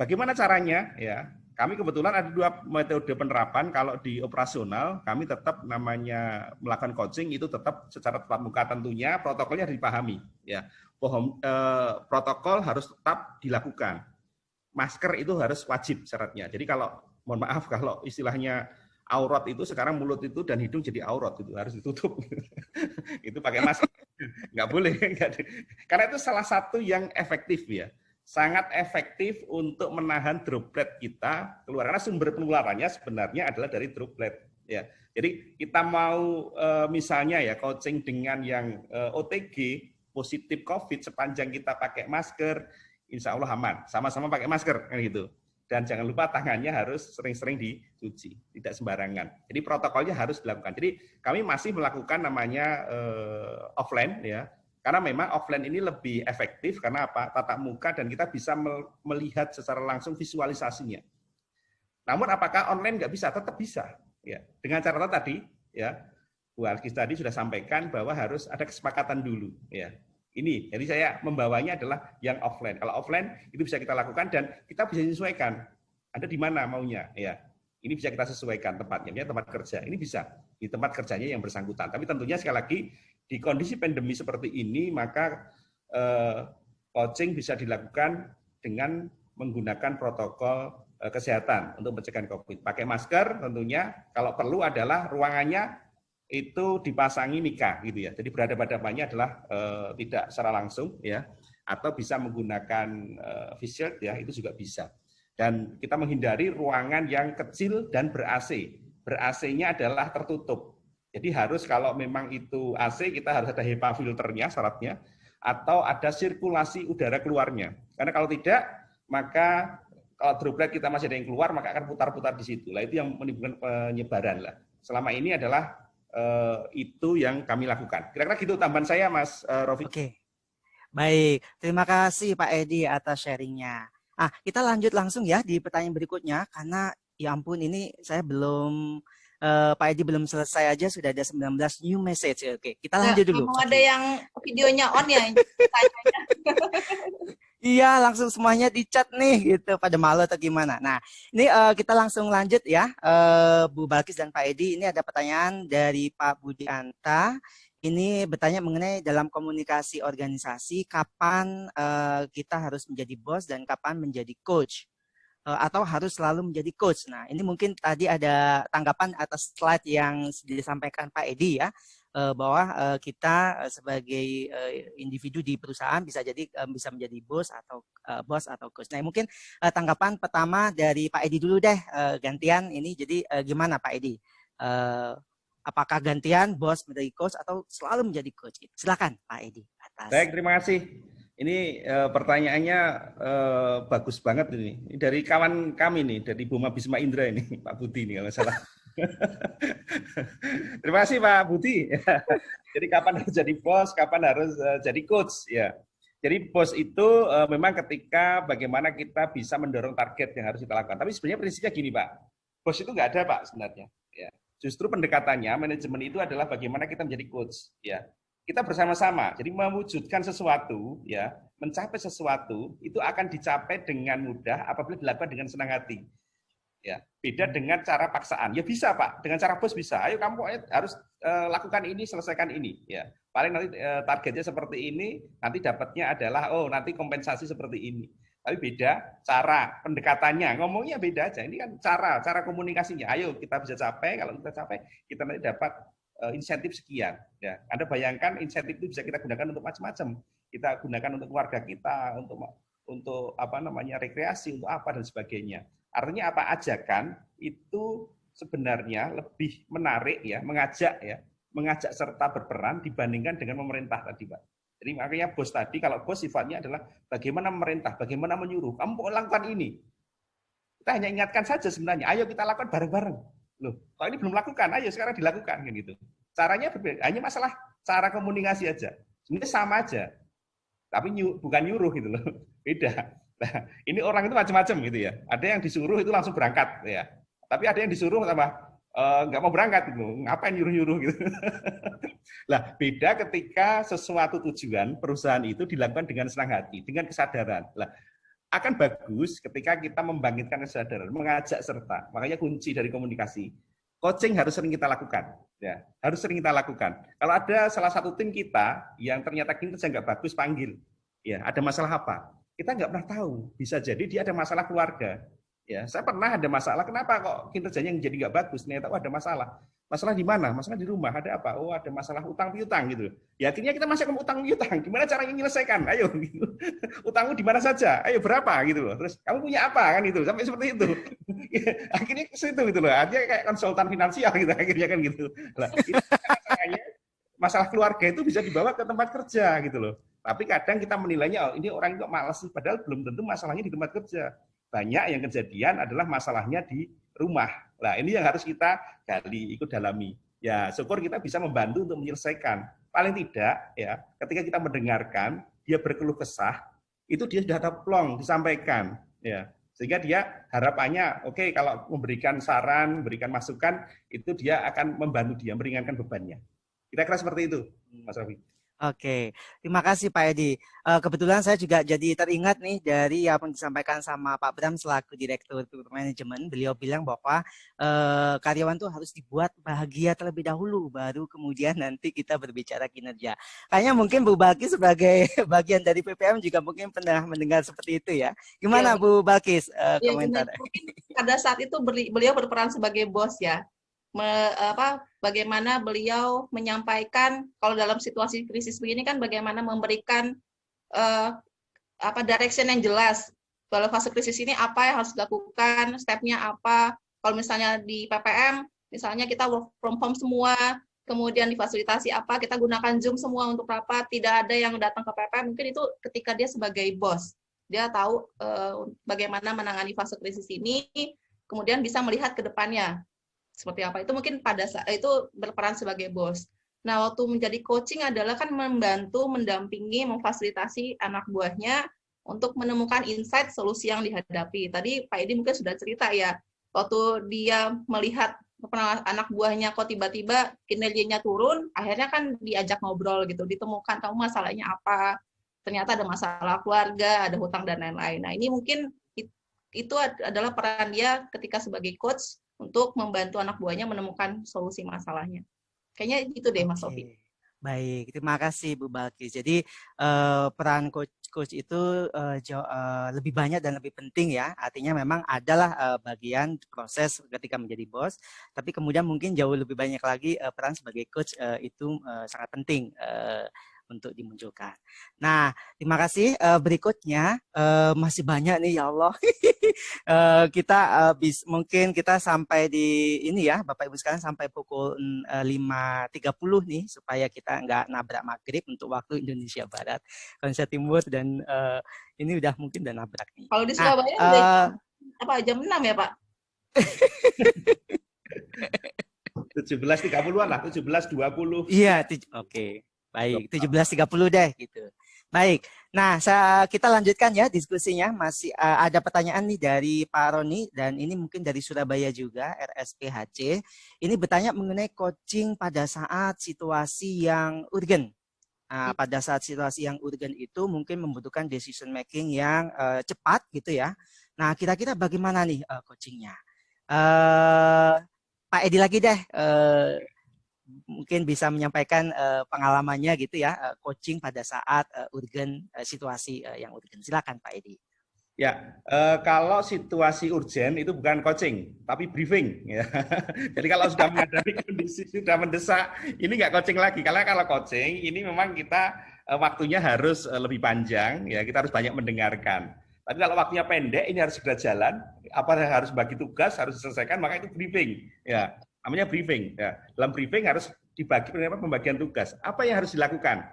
bagaimana caranya ya? Kami kebetulan ada 2 metode penerapan. Kalau di operasional kami tetap namanya melakukan coaching itu tetap secara tatap muka tentunya, protokolnya harus dipahami ya. Protokol harus tetap dilakukan. Masker itu harus wajib syaratnya. Jadi kalau mohon maaf kalau istilahnya aurat itu sekarang mulut itu dan hidung jadi aurat itu harus ditutup. Itu pakai masker. Nggak boleh. Karena itu salah satu yang efektif ya. Sangat efektif untuk menahan droplet kita keluar. Karena sumber penularannya sebenarnya adalah dari droplet. Ya. Jadi kita mau misalnya ya coaching dengan yang OTG, positif COVID, sepanjang kita pakai masker, insya Allah aman. Sama-sama pakai masker. Kan gitu. dan jangan lupa tangannya harus sering-sering dicuci, tidak sembarangan. Jadi protokolnya harus dilakukan. Jadi kami masih melakukan namanya offline ya, karena memang offline ini lebih efektif karena apa? Tatap muka dan kita bisa melihat secara langsung visualisasinya. Namun apakah online nggak bisa? Tetap bisa. Ya, dengan catatan tadi, ya Bu Alkis tadi sudah sampaikan bahwa harus ada kesepakatan dulu. Ya, ini, jadi saya membawanya adalah yang offline. Kalau offline itu bisa kita lakukan dan kita bisa menyesuaikan. Ada di mana maunya, ya. Ini bisa kita sesuaikan tempatnya, ya, tempat kerja. Ini bisa di tempat kerjanya yang bersangkutan. Tapi tentunya sekali lagi di kondisi pandemi seperti ini, maka coaching bisa dilakukan dengan menggunakan protokol kesehatan untuk mencegah COVID. Pakai masker tentunya. Kalau perlu adalah ruangannya itu dipasangi mika gitu ya. Jadi berhadapan-hadapannya adalah tidak secara langsung ya, atau bisa menggunakan face shield ya, itu juga bisa. Dan kita menghindari ruangan yang kecil dan ber-AC. Ber-AC-nya adalah tertutup. Jadi harus kalau memang itu AC kita harus ada HEPA filternya syaratnya, atau ada sirkulasi udara keluarnya. Karena kalau tidak maka kalau droplet kita masih ada yang keluar maka akan putar-putar di situ. Lah itu yang menimbulkan penyebaran lah. Selama ini adalah itu yang kami lakukan. Kira-kira gitu tambahan saya, Mas Rofi. Oke, baik. Terima kasih Pak Edi atas sharingnya. Kita lanjut langsung ya di pertanyaan berikutnya, karena ya ampun ini saya belum, Pak Edi belum selesai aja sudah ada 19 new message. Oke, kita lanjut dulu. Mau ada yang videonya on ya? Iya, langsung semuanya di chat nih gitu, pada malu atau gimana. Nah, ini kita langsung lanjut ya, Bu Balkis dan Pak Edi. Ini ada pertanyaan dari Pak Budi Anta. Ini bertanya mengenai dalam komunikasi organisasi, kapan kita harus menjadi bos dan kapan menjadi coach, atau harus selalu menjadi coach. Nah, ini mungkin tadi ada tanggapan atas slide yang disampaikan Pak Edi ya, bahwa kita sebagai individu di perusahaan bisa jadi bisa menjadi bos atau coach. Nah, mungkin tanggapan pertama dari Pak Edi dulu deh, gantian ini. Jadi gimana Pak Edi? Apakah gantian bos menjadi coach atau selalu menjadi coach? Silakan Pak Edi atas. Baik, terima kasih. Ini pertanyaannya bagus banget ini. Ini dari kawan kami nih, dari Buma Bisma Indra ini, Pak Budi ini kalau salah. Terima kasih Pak Budi. Jadi kapan harus jadi bos, kapan harus jadi coach ya. Jadi bos itu memang ketika bagaimana kita bisa mendorong target yang harus kita lakukan. Tapi sebenarnya prinsipnya gini Pak, bos itu nggak ada Pak sebenarnya. Ya. Justru pendekatannya manajemen itu adalah bagaimana kita menjadi coach. Ya. Kita bersama-sama, jadi mewujudkan sesuatu, ya, mencapai sesuatu itu akan dicapai dengan mudah apabila dilakukan dengan senang hati. Ya, beda dengan cara paksaan. Ya bisa Pak, dengan cara bos bisa. Ayo kamu harus lakukan ini, selesaikan ini. Ya, paling nanti targetnya seperti ini, nanti dapatnya adalah nanti kompensasi seperti ini. Tapi beda cara pendekatannya, ngomongnya beda aja. Ini kan cara komunikasinya. Ayo kita bisa capai, kalau kita capai kita nanti dapat insentif sekian. Ya, Anda bayangkan insentif itu bisa kita gunakan untuk macam-macam. Kita gunakan untuk keluarga kita, untuk apa namanya rekreasi, untuk apa dan sebagainya. Artinya apa ajakan itu sebenarnya lebih menarik ya, mengajak serta berperan dibandingkan dengan pemerintah tadi, Pak. Jadi makanya bos tadi, kalau bos sifatnya adalah bagaimana memerintah, bagaimana menyuruh, kamu lakukan ini. Kita hanya ingatkan saja sebenarnya, ayo kita lakukan bareng-bareng. Loh, kalau ini belum lakukan, ayo sekarang dilakukan kan gitu. Caranya berbeda, hanya masalah cara komunikasi aja. Sebenarnya sama aja. Tapi bukan nyuruh gitu loh. Beda. Nah, ini orang itu macam-macam gitu ya. Ada yang disuruh itu langsung berangkat ya. Tapi ada yang disuruh sama nggak mau berangkat gitu. Ngapain nyuruh-nyuruh gitu. Lah, beda ketika sesuatu tujuan perusahaan itu dilakukan dengan senang hati, dengan kesadaran. Lah, akan bagus ketika kita membangkitkan kesadaran, mengajak serta. Makanya kunci dari komunikasi. Coaching harus sering kita lakukan. Ya, harus sering kita lakukan. Kalau ada salah satu tim kita yang ternyata kinerja nggak bagus, panggil. Ya, ada masalah apa? Kita nggak pernah tahu. Bisa jadi dia ada masalah keluarga. Ya, saya pernah ada masalah. Kenapa kok kinerjanya yang jadi nggak bagus? Ternyata ada masalah. Masalah di mana? Masalah di rumah. Ada apa? Oh, ada masalah utang piutang gitu. Ya akhirnya kita masuk ke utang piutang. Gimana caranya menyelesaikan? Ayo gitu. Utangmu di mana saja? Ayo berapa gitu loh. Terus kamu punya apa kan itu? Sampai seperti itu. Akhirnya ke situ gitu loh. Artinya kayak konsultan finansial gitu akhirnya kan gitu. Nah, masalah keluarga itu bisa dibawa ke tempat kerja gitu loh. Tapi kadang kita menilainya ini orang kok malas sih, padahal belum tentu masalahnya di tempat kerja. banyak yang kejadian adalah masalahnya di rumah. Nah, ini yang harus kita gali, ikut dalami. Ya, syukur kita bisa membantu untuk menyelesaikan. Paling tidak, ya, ketika kita mendengarkan, dia berkeluh kesah, itu dia sudah ada plong disampaikan, ya. Sehingga dia harapannya, oke, kalau memberikan saran, memberikan masukan, itu dia akan membantu dia, meringankan bebannya. Kira-kira seperti itu, Mas Raffi. Oke, terima kasih Pak Edi. Kebetulan saya juga jadi teringat nih dari apa yang disampaikan sama Pak Bram selaku Direktur Manajemen. Beliau bilang bahwa karyawan tuh harus dibuat bahagia terlebih dahulu, baru kemudian nanti kita berbicara kinerja. Kayaknya mungkin Bu Balkis sebagai bagian dari PPM juga mungkin pernah mendengar seperti itu ya. Gimana Bu Balkis komentar? Mungkin pada saat itu beliau berperan sebagai bos ya. Bagaimana beliau menyampaikan kalau dalam situasi krisis begini kan bagaimana memberikan direction yang jelas. Kalau fase krisis ini apa yang harus dilakukan, stepnya apa. Kalau misalnya di PPM, misalnya kita work from home semua, kemudian difasilitasi apa, kita gunakan Zoom semua untuk rapat, tidak ada yang datang ke PPM, mungkin itu ketika dia sebagai bos. Dia tahu bagaimana menangani fase krisis ini, kemudian bisa melihat ke depannya seperti apa. Itu mungkin pada saat itu berperan sebagai bos. Nah, waktu menjadi coaching adalah kan membantu, mendampingi, memfasilitasi anak buahnya untuk menemukan insight solusi yang dihadapi. Tadi Pak Edi mungkin sudah cerita ya, waktu dia melihat anak buahnya kok tiba-tiba kinerjanya turun, akhirnya kan diajak ngobrol gitu, ditemukan kamu masalahnya apa, ternyata ada masalah keluarga, ada hutang dan lain-lain. Nah, ini mungkin itu adalah peran dia ketika sebagai coach untuk membantu anak buahnya menemukan solusi masalahnya. Kayaknya itu deh Mas Sofi. Baik, terima kasih Bu Balkis. Jadi peran coach itu lebih banyak dan lebih penting ya. Artinya memang adalah bagian proses ketika menjadi bos, tapi kemudian mungkin jauh lebih banyak lagi peran sebagai coach itu sangat penting untuk dimunculkan. Nah, terima kasih. Berikutnya masih banyak nih ya Allah. Kita mungkin kita sampai di ini ya, Bapak Ibu sekalian, sampai pukul 5.30 nih supaya kita nggak nabrak maghrib untuk waktu Indonesia Barat, Indonesia Timur, dan ini udah mungkin udah nabrak nih. Kalau di Surabaya udah jam 6 ya Pak? 17.30-an lah, 17.20. Iya, oke. Baik, 17.30 deh gitu. Baik, nah kita lanjutkan ya diskusinya. Masih ada pertanyaan nih dari Pak Roni, dan ini mungkin dari Surabaya juga, RSPHC. Ini bertanya mengenai coaching pada saat situasi yang urgen. Pada saat situasi yang urgen itu mungkin membutuhkan decision making yang cepat gitu ya. Nah, kira-kira bagaimana nih coachingnya? Pak Edi lagi deh. Mungkin bisa menyampaikan pengalamannya gitu ya, coaching pada saat urgen, situasi yang urgen. Silakan Pak Edi. Ya, kalau situasi urgen itu bukan coaching, tapi briefing. Ya. Jadi kalau sudah menghadapi kondisi sudah mendesak, ini nggak coaching lagi. Karena kalau coaching ini memang kita waktunya harus lebih panjang, ya kita harus banyak mendengarkan. Tapi kalau waktunya pendek, ini harus segera jalan. Apa yang harus bagi tugas, harus diselesaikan, maka itu briefing. Ya. Namanya briefing. Ya. Dalam briefing harus dibagi pembagian tugas. Apa yang harus dilakukan?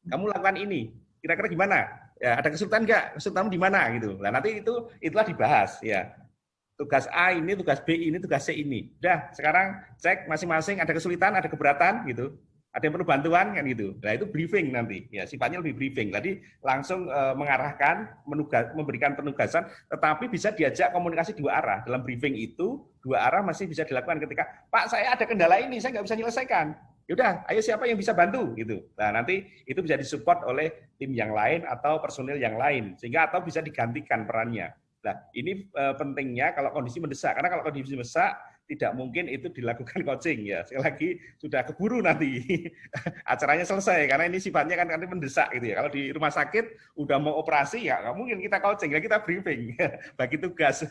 Kamu lakukan ini. Kira-kira gimana? Ya, ada kesulitan nggak? Kesulitanmu di mana gitu. Nah, nanti itulah dibahas ya. Tugas A ini, tugas B ini, tugas C ini. Udah, sekarang cek masing-masing ada kesulitan, ada keberatan gitu. Ada yang perlu bantuan kan gitu. Nah, itu briefing nanti. Ya, sifatnya lebih briefing. Tadi langsung mengarahkan, memberikan penugasan, tetapi bisa diajak komunikasi dua arah. Dalam briefing itu dua arah masih bisa dilakukan ketika, Pak, saya ada kendala ini, saya nggak bisa menyelesaikan. Yaudah, ayo siapa yang bisa bantu gitu. Nah, nanti itu bisa disupport oleh tim yang lain atau personil yang lain, sehingga atau bisa digantikan perannya. Nah, ini pentingnya kalau kondisi mendesak, karena kalau kondisi mendesak tidak mungkin itu dilakukan coaching ya. Sekali lagi sudah keburu nanti acaranya selesai karena ini sifatnya kan nanti mendesak gitu ya. Kalau di rumah sakit udah mau operasi ya nggak mungkin kita coaching ya, kita briefing bagi tugas.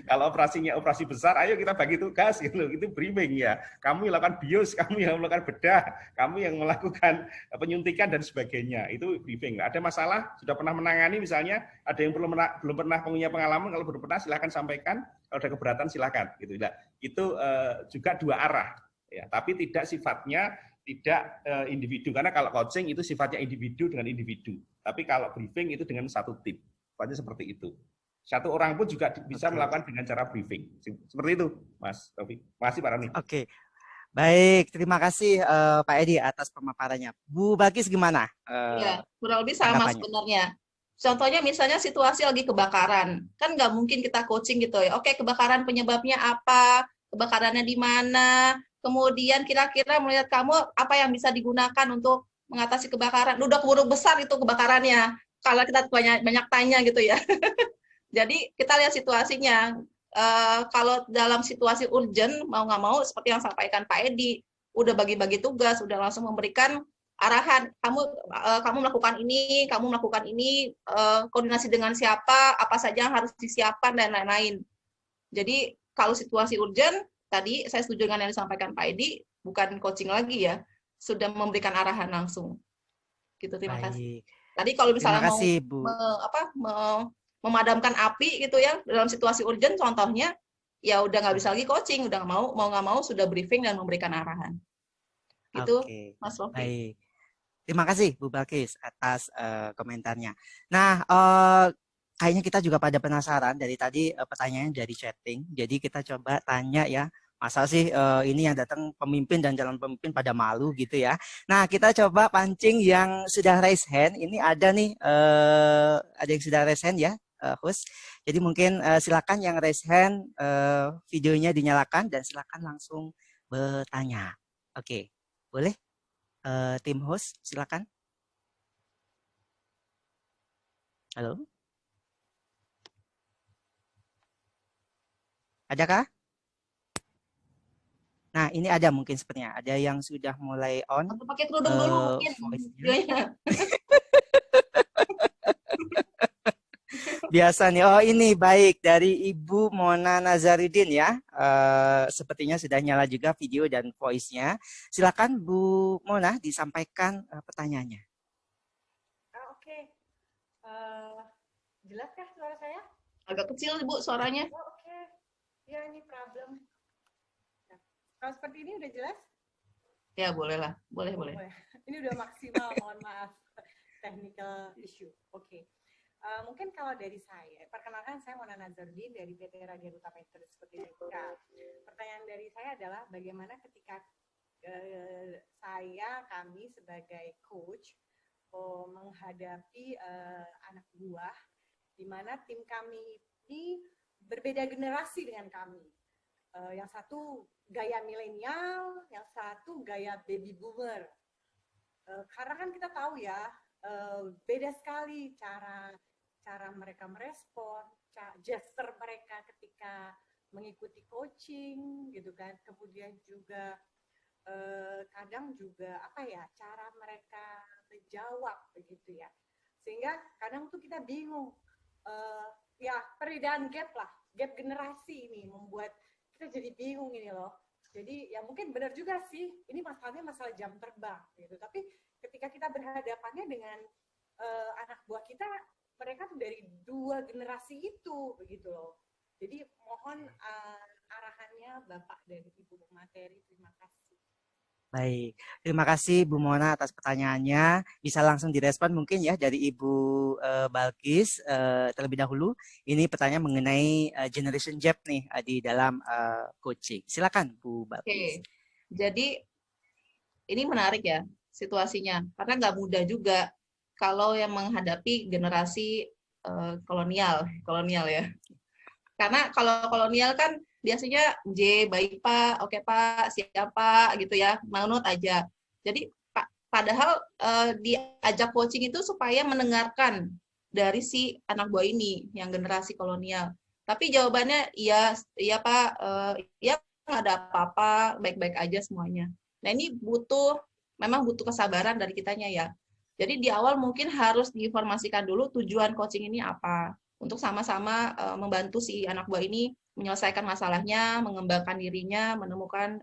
Kalau operasinya operasi besar, ayo kita bagi tugas gitu. Itu briefing ya. Kamu yang melakukan bios, kamu yang melakukan bedah, kamu yang melakukan penyuntikan dan sebagainya. Itu briefing. Ada masalah sudah pernah menangani misalnya, ada yang belum pernah punya pengalaman, kalau belum pernah silahkan sampaikan. Kalau ada keberatan silakan gitu. Nah, itu juga dua arah ya, tapi tidak sifatnya tidak individu, karena kalau coaching itu sifatnya individu dengan individu, tapi kalau briefing itu dengan satu tim. Sifatnya seperti itu. Satu orang pun juga bisa Oke. melakukan dengan cara briefing. Seperti itu, Mas Taufik. Terima kasih Pak Rani. Oke. Baik, terima kasih Pak Edi atas pemaparannya. Bu Bagis gimana Iya, kurang lebih sama tanggapannya? sebenarnya. Contohnya misalnya situasi lagi kebakaran, kan nggak mungkin kita coaching gitu ya. Oke, kebakaran penyebabnya apa? Kebakarannya di mana? Kemudian kira-kira melihat kamu apa yang bisa digunakan untuk mengatasi kebakaran. Udah keburu besar itu kebakarannya. Kalau kita banyak banyak tanya gitu ya. Jadi kita lihat situasinya. Kalau dalam situasi urgent, mau nggak mau, seperti yang sampaikan Pak Edi, udah bagi-bagi tugas, udah langsung memberikan arahan. Kamu melakukan ini, koordinasi dengan siapa, apa saja yang harus disiapkan dan lain-lain. Jadi kalau situasi urgent, tadi saya setuju dengan yang disampaikan Pak Edi, bukan coaching lagi ya, sudah memberikan arahan langsung. Gitu, terima kasih. Baik, Tadi kalau terima misalnya mau kasih Bu. memadamkan api gitu ya dalam situasi urgent, contohnya ya udah nggak bisa lagi coaching, udah mau nggak mau sudah briefing dan memberikan arahan. Gitu, Oke, Mas Rofi. baik. Terima kasih Bu Balkis atas komentarnya. Nah, kayaknya kita juga pada penasaran dari tadi pertanyaan dari chatting. Jadi kita coba tanya ya, masa sih ini yang datang pemimpin dan calon pemimpin pada malu gitu ya. Nah, kita coba pancing yang sudah raise hand. Ini ada nih, ada yang sudah raise hand ya, host. Jadi mungkin silakan yang raise hand, videonya dinyalakan dan silakan langsung bertanya. Oke, boleh? Tim host, silakan. Halo, adakah? Nah, ini ada mungkin sepertinya. Ada yang sudah mulai on Atau pakai kerudung dulu mungkin voice-nya. videonya. Biasa nih. Oh, ini baik dari Ibu Mona Nazaruddin ya. Sepertinya sudah nyala juga video dan voice-nya. Silakan Bu Mona disampaikan pertanyaannya. Oke. Jelas kah suara saya? Agak kecil Bu suaranya. Oke. Ya, ini problem. Nah, kalau seperti ini udah jelas? Ya boleh lah, boleh. Ini udah maksimal, mohon maaf. Technical issue. Oke. Mungkin kalau dari saya, perkenalkan saya Mona Nazaruddin dari PT Radia Utama Interest Sepertinika. Pertanyaan dari saya adalah bagaimana ketika kami sebagai coach menghadapi anak buah, di mana tim kami ini berbeda generasi dengan kami. Yang satu gaya milenial, yang satu gaya baby boomer. Karena kan kita tahu ya, beda sekali cara mereka merespon, gesture mereka ketika mengikuti coaching, gitu kan. Kemudian juga kadang juga cara mereka menjawab begitu ya. Sehingga kadang tuh kita bingung. Ya perbedaan gap generasi ini membuat kita jadi bingung ini loh. Jadi ya mungkin benar juga sih, ini masalahnya masalah jam terbang gitu. Tapi ketika kita berhadapannya dengan anak buah kita, mereka tuh dari dua generasi itu begitu loh. Jadi mohon arahannya Bapak dan Ibu pemateri. Terima kasih. Baik, terima kasih Bu Mona atas pertanyaannya. Bisa langsung direspon mungkin ya dari Ibu Balkis terlebih dahulu. Ini pertanyaan mengenai generation gap nih di dalam coaching. Silakan Bu Balkis. Oke. Jadi ini menarik ya situasinya, karena nggak mudah juga kalau yang menghadapi generasi kolonial ya. Karena kalau kolonial kan biasanya J, baik Pak, oke Pak, siapa gitu ya, manut aja. Jadi padahal diajak coaching itu supaya mendengarkan dari si anak buah ini yang generasi kolonial. Tapi jawabannya iya Pak, ya nggak ada apa-apa, baik-baik aja semuanya. Nah ini memang butuh kesabaran dari kitanya ya. Jadi di awal mungkin harus diinformasikan dulu tujuan coaching ini apa, untuk sama-sama membantu si anak buah ini menyelesaikan masalahnya, mengembangkan dirinya, menemukan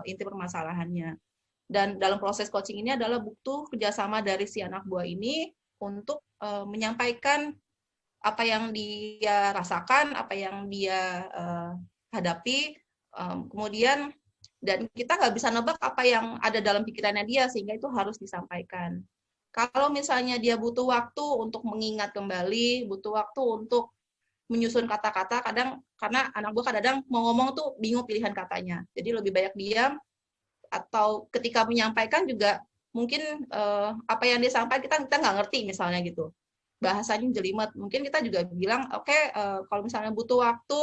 inti permasalahannya. Dan dalam proses coaching ini adalah butuh kerjasama dari si anak buah ini untuk menyampaikan apa yang dia rasakan, apa yang dia hadapi, kemudian dan kita nggak bisa nebak apa yang ada dalam pikirannya dia, sehingga itu harus disampaikan. Kalau misalnya dia butuh waktu untuk mengingat kembali, butuh waktu untuk menyusun kata-kata, kadang karena anak buah kadang mau ngomong tuh bingung pilihan katanya. Jadi lebih banyak diam, atau ketika menyampaikan juga mungkin apa yang dia sampaikan kita nggak ngerti misalnya gitu. Bahasanya jelimet. Mungkin kita juga bilang, oke, kalau misalnya butuh waktu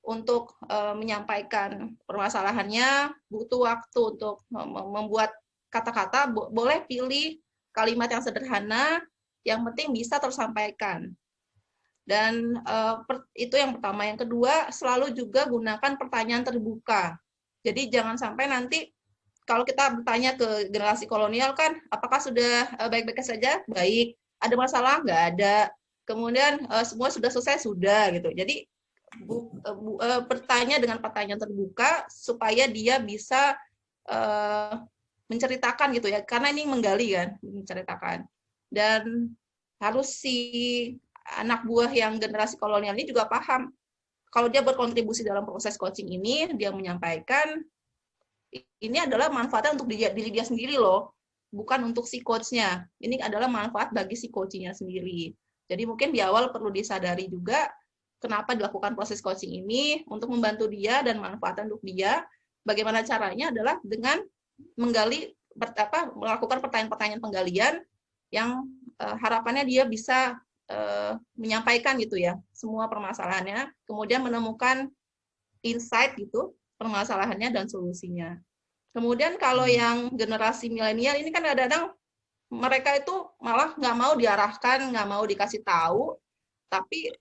untuk menyampaikan permasalahannya, butuh waktu untuk membuat kata-kata, boleh pilih kalimat yang sederhana, yang penting bisa tersampaikan. Dan itu yang pertama. Yang kedua, selalu juga gunakan pertanyaan terbuka. Jadi jangan sampai nanti kalau kita bertanya ke generasi kolonial kan, apakah sudah baik-baik saja? Baik. Ada masalah? Nggak ada. Kemudian semua sudah selesai? Sudah gitu. Jadi bertanya dengan pertanyaan terbuka supaya dia bisa menceritakan gitu ya, karena ini menggali kan, menceritakan. Dan harus si anak buah yang generasi kolonial ini juga paham kalau dia berkontribusi dalam proses coaching ini, dia menyampaikan ini adalah manfaatnya untuk diri dia sendiri loh, bukan untuk si coachnya. Ini adalah manfaat bagi si coachingnya sendiri. Jadi mungkin di awal perlu disadari juga kenapa dilakukan proses coaching ini, untuk membantu dia dan manfaatnya untuk dia. Bagaimana caranya adalah dengan melakukan pertanyaan-pertanyaan penggalian yang harapannya dia bisa menyampaikan gitu ya semua permasalahannya, kemudian menemukan insight gitu permasalahannya dan solusinya. Kemudian kalau yang generasi milenial ini kan kadang-kadang mereka itu malah nggak mau diarahkan, nggak mau dikasih tahu, tapi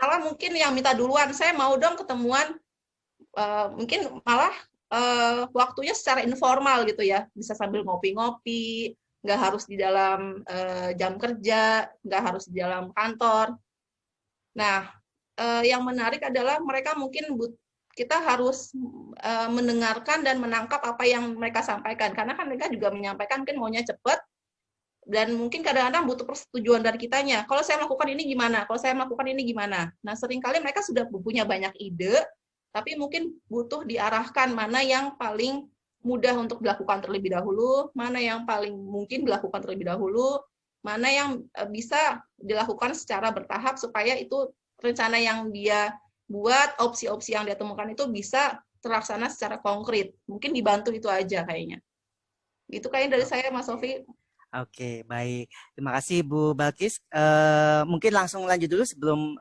malah mungkin yang minta duluan, saya mau dong ketemuan, mungkin malah waktunya secara informal gitu ya, bisa sambil ngopi-ngopi, nggak harus di dalam jam kerja, nggak harus di dalam kantor. Nah, yang menarik adalah mereka mungkin kita harus mendengarkan dan menangkap apa yang mereka sampaikan, karena kan mereka juga menyampaikan mungkin maunya cepat, dan mungkin kadang-kadang butuh persetujuan dari kitanya. Kalau saya melakukan ini gimana? Kalau saya melakukan ini gimana? Nah, seringkali mereka sudah punya banyak ide, tapi mungkin butuh diarahkan mana yang paling mudah untuk dilakukan terlebih dahulu, mana yang paling mungkin dilakukan terlebih dahulu, mana yang bisa dilakukan secara bertahap supaya itu rencana yang dia buat, opsi-opsi yang dia temukan itu bisa terlaksana secara konkret. Mungkin dibantu itu aja kayaknya. Itu kayaknya dari saya, Mas Sofi. Oke, baik. Terima kasih Bu Balkis. Mungkin langsung lanjut dulu sebelum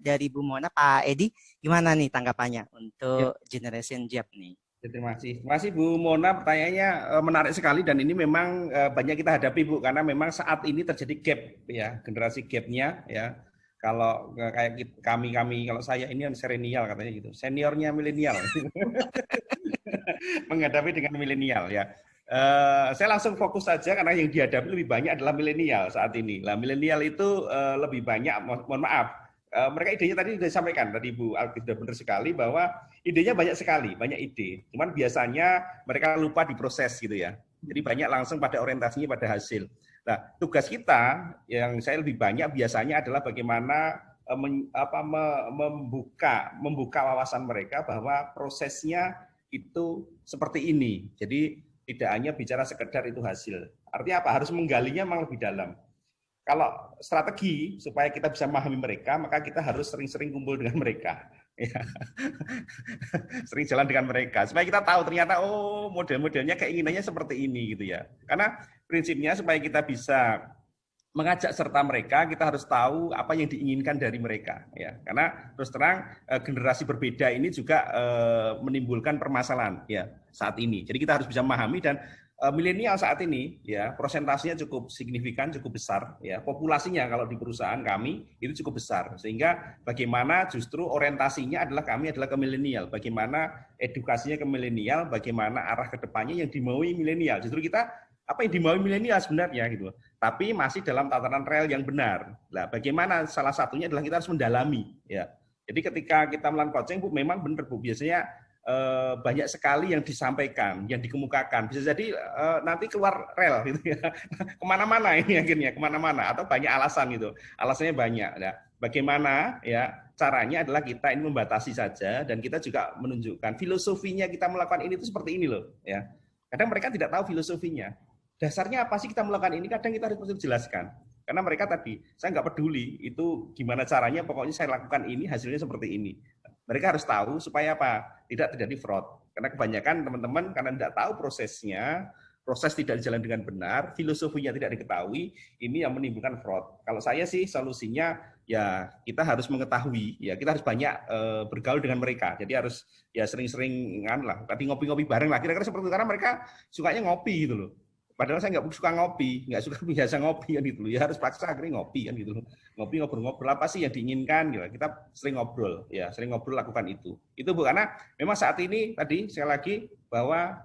dari Bu Mona, Pak Edi, gimana nih tanggapannya untuk Generation Gap nih? Terima kasih Bu Mona, pertanyaannya menarik sekali dan ini memang banyak kita hadapi Bu, karena memang saat ini terjadi gap ya, generasi gapnya ya. Kalau kayak kami kalau saya ini kan serenial katanya gitu, seniornya milenial menghadapi dengan milenial ya. Saya langsung fokus saja karena yang dihadapi lebih banyak adalah milenial saat ini. Lah milenial itu lebih banyak, mohon maaf, mereka idenya tadi sudah disampaikan tadi Bu Alkif sudah benar sekali bahwa idenya banyak sekali, banyak ide. Cuman biasanya mereka lupa diproses gitu ya. Jadi banyak langsung pada orientasinya pada hasil. Nah, tugas kita yang saya lebih banyak biasanya adalah bagaimana membuka wawasan mereka bahwa prosesnya itu seperti ini. Jadi tidak hanya bicara sekedar itu hasil. Artinya apa? Harus menggalinya memang lebih dalam. Kalau strategi supaya kita bisa memahami mereka, maka kita harus sering-sering kumpul dengan mereka. Ya. Sering jalan dengan mereka. Supaya kita tahu ternyata, oh model-modelnya keinginannya seperti ini gitu ya. Karena prinsipnya supaya kita bisa mengajak serta mereka, kita harus tahu apa yang diinginkan dari mereka. Ya. Karena terus terang generasi berbeda ini juga menimbulkan permasalahan ya saat ini. Jadi kita harus bisa memahami dan milenial saat ini ya prosentasenya cukup signifikan, cukup besar ya, populasinya kalau di perusahaan kami itu cukup besar, sehingga bagaimana justru orientasinya adalah kami adalah ke milenial, bagaimana edukasinya ke milenial, bagaimana arah kedepannya yang dimaui milenial. Justru kita apa yang dimaui milenial sebenarnya gitu, tapi masih dalam tatanan rel yang benar. Nah, bagaimana salah satunya adalah kita harus mendalami ya. Jadi ketika kita melakukan coaching Bu, memang benar Bu, biasanya banyak sekali yang disampaikan, yang dikemukakan. Bisa jadi nanti keluar rel gitu ya. Kemana-mana ini akhirnya, kemana-mana. Atau banyak alasan gitu. Alasannya banyak. Nah, bagaimana ya caranya adalah kita ini membatasi saja dan kita juga menunjukkan filosofinya kita melakukan ini itu seperti ini loh. Ya. Kadang mereka tidak tahu filosofinya. Dasarnya apa sih kita melakukan ini? Kadang kita harus jelaskan. Karena mereka tadi, saya nggak peduli itu gimana caranya, pokoknya saya lakukan ini, hasilnya seperti ini. Mereka harus tahu supaya apa? Tidak terjadi fraud. Karena kebanyakan teman-teman karena tidak tahu prosesnya, proses tidak dijalan dengan benar, filosofinya tidak diketahui, ini yang menimbulkan fraud. Kalau saya sih solusinya ya kita harus mengetahui, ya kita harus banyak bergaul dengan mereka. Jadi harus ya sering-sering tadi ngopi-ngopi bareng lah. Kira-kira seperti itu, karena mereka sukanya ngopi gitu loh. Padahal saya nggak suka ngopi, nggak suka biasa ngopi kan gitu loh. Ya harus paksa akhirnya ngopi kan gitu loh. Ngopi ngobrol-ngobrol apa sih yang diinginkan gitu. Kita sering ngobrol, ya sering ngobrol lakukan itu. Itu Bu, karena memang saat ini tadi sekali lagi bahwa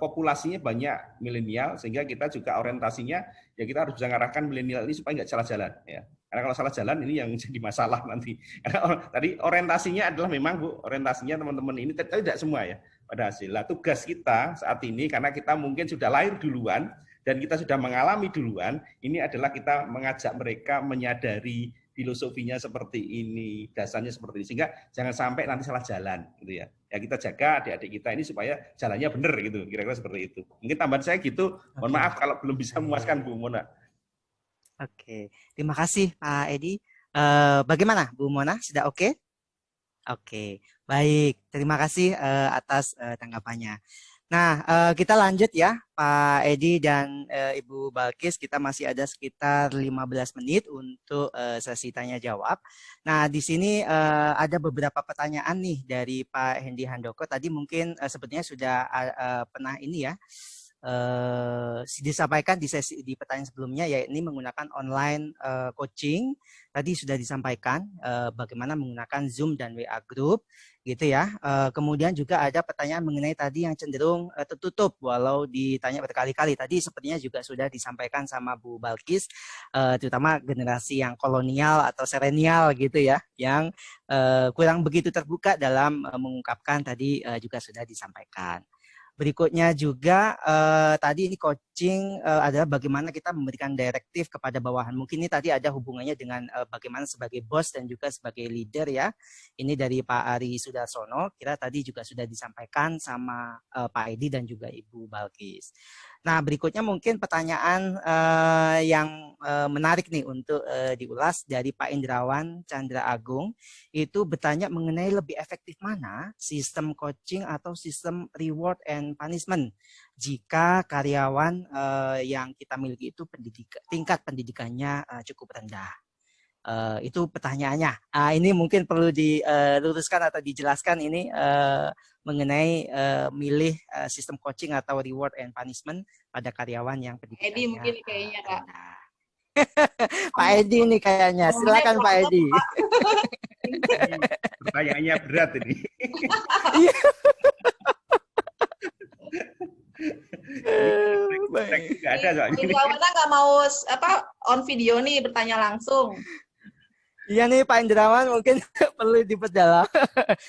populasinya banyak milenial, sehingga kita juga orientasinya ya kita harus bisa mengarahkan milenial ini supaya nggak salah jalan ya. Karena kalau salah jalan ini yang jadi masalah nanti. Karena tadi orientasinya adalah memang Bu, orientasinya teman-teman ini tidak semua ya pada hasil. Nah, tugas kita saat ini karena kita mungkin sudah lahir duluan dan kita sudah mengalami duluan, ini adalah kita mengajak mereka menyadari filosofinya seperti ini, dasarnya seperti ini, sehingga jangan sampai nanti salah jalan gitu ya. Ya kita jaga adik-adik kita ini supaya jalannya benar gitu, kira-kira seperti itu. Mungkin tambahan saya gitu. Mohon maaf kalau belum bisa memuaskan Bu Mona. Oke, terima kasih Pak Edi. Bagaimana Bu Mona? Sudah oke? Oke, baik. Terima kasih atas tanggapannya. Nah, kita lanjut ya, Pak Edi dan Ibu Balkis. Kita masih ada sekitar 15 menit untuk sesi tanya jawab. Nah, di sini ada beberapa pertanyaan nih dari Pak Hendy Handoko. Tadi mungkin sepertinya sudah pernah ini ya, disampaikan di pertanyaan sebelumnya, yaitu menggunakan online coaching. Tadi sudah disampaikan bagaimana menggunakan Zoom dan WA Group gitu ya. Kemudian juga ada pertanyaan mengenai tadi yang cenderung tertutup walau ditanya berkali-kali. Tadi sepertinya juga sudah disampaikan sama Bu Balkis, terutama generasi yang kolonial atau serenial gitu ya, yang kurang begitu terbuka dalam mengungkapkan, tadi juga sudah disampaikan. Berikutnya juga tadi ini coaching adalah bagaimana kita memberikan direktif kepada bawahan. Mungkin ini tadi ada hubungannya dengan bagaimana sebagai bos dan juga sebagai leader ya. Ini dari Pak Ari Sudarsono. Kira tadi juga sudah disampaikan sama Pak Edi dan juga Ibu Balkis. Nah, berikutnya mungkin pertanyaan yang menarik nih untuk diulas dari Pak Indrawan Chandra Agung. Itu bertanya mengenai lebih efektif mana sistem coaching atau sistem reward and punishment jika karyawan yang kita miliki itu tingkat pendidikannya cukup rendah. Itu pertanyaannya. Ini mungkin perlu diluruskan atau dijelaskan ini mengenai milih sistem coaching atau reward and punishment pada karyawan yang pendidikannya. Edi mungkin kayaknya Kak. Pak Edi ini kayaknya. Silakan Pak Edi. Pertanyaannya berat ini. Nggak ada soalnya. Indrawana nggak mau on video nih bertanya langsung. Iya nih Pak Indrawan mungkin perlu diperdalam.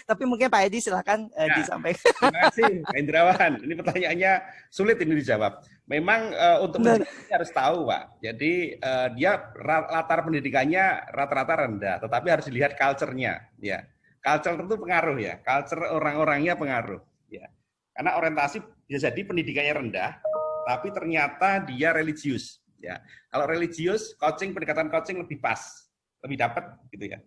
Tapi mungkin Pak Edi silakan disampaikan. Terima kasih Pak Indrawan. Ini pertanyaannya sulit ini dijawab. Memang untuk pendidikan harus tahu Pak. Jadi dia latar pendidikannya rata-rata rendah, tetapi harus dilihat culture-nya. Ya, culture itu pengaruh ya. Culture orang-orangnya pengaruh. Ya, karena orientasi bisa jadi pendidikannya rendah, tapi ternyata dia religius. Ya, kalau religius, pendekatan coaching lebih pas. Lebih dapat gitu ya.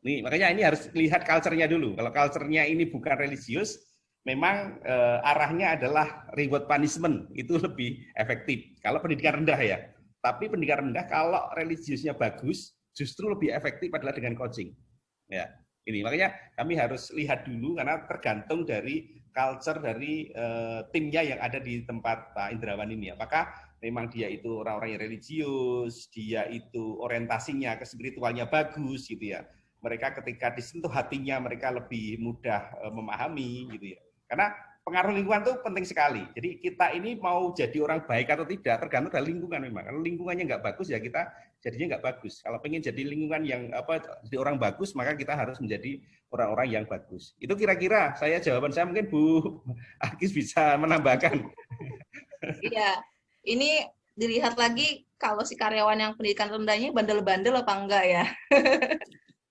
Nih, makanya ini harus lihat culture-nya dulu. Kalau culture-nya ini bukan religius, memang arahnya adalah reward punishment, itu lebih efektif. Kalau pendidikan rendah ya. Tapi pendidikan rendah kalau religiusnya bagus, justru lebih efektif adalah dengan coaching. Ya. Ini makanya kami harus lihat dulu karena tergantung dari culture dari timnya yang ada di tempat Pak Indrawan ini. Apakah memang dia itu orang-orang yang religius, dia itu orientasinya ke spiritualnya bagus gitu ya. Mereka ketika disentuh hatinya mereka lebih mudah memahami gitu ya. Karena pengaruh lingkungan itu penting sekali. Jadi kita ini mau jadi orang baik atau tidak tergantung dari lingkungan memang. Kalau lingkungannya nggak bagus ya kita jadinya nggak bagus. Kalau pengen jadi lingkungan yang jadi orang bagus maka kita harus menjadi orang-orang yang bagus. Itu kira-kira jawaban saya, mungkin Bu Akis bisa menambahkan. Iya. Ini dilihat lagi kalau si karyawan yang pendidikan rendahnya bandel-bandel apa enggak ya.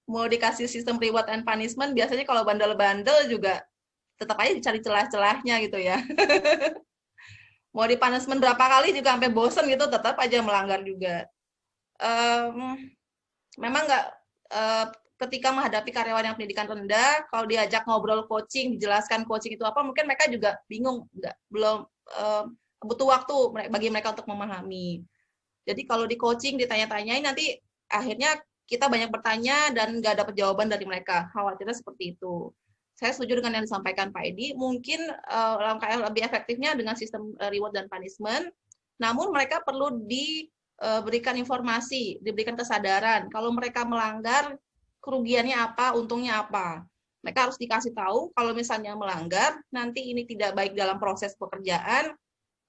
Mau dikasih sistem reward and punishment, biasanya kalau bandel-bandel juga tetap aja dicari celah-celahnya gitu ya. Mau di punishment berapa kali juga sampai bosen gitu, tetap aja melanggar juga. memang nggak ketika menghadapi karyawan yang pendidikan rendah, kalau diajak ngobrol coaching, dijelaskan coaching itu apa, mungkin mereka juga bingung, belum butuh waktu bagi mereka untuk memahami. Jadi kalau di coaching ditanya-tanyain, nanti akhirnya kita banyak bertanya dan nggak dapat jawaban dari mereka. Khawatirnya seperti itu. Saya setuju dengan yang disampaikan Pak Edi. Mungkin langkah yang lebih efektifnya dengan sistem reward dan punishment. Namun mereka perlu diberikan informasi, diberikan kesadaran. Kalau mereka melanggar, kerugiannya apa, untungnya apa. Mereka harus dikasih tahu kalau misalnya melanggar, nanti ini tidak baik dalam proses pekerjaan,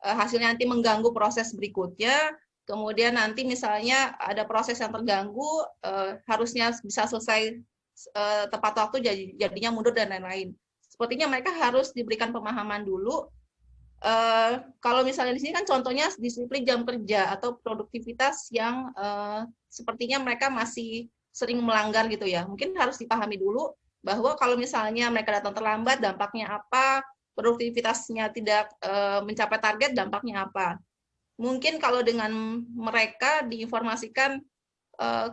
hasilnya nanti mengganggu proses berikutnya, kemudian nanti misalnya ada proses yang terganggu, harusnya bisa selesai tepat waktu, jadinya mundur dan lain-lain. Sepertinya mereka harus diberikan pemahaman dulu. Kalau misalnya di sini kan contohnya disiplin jam kerja atau produktivitas yang sepertinya mereka masih sering melanggar gitu ya. Mungkin harus dipahami dulu bahwa kalau misalnya mereka datang terlambat, dampaknya apa, produktivitasnya tidak mencapai target, dampaknya apa. Mungkin kalau dengan mereka diinformasikan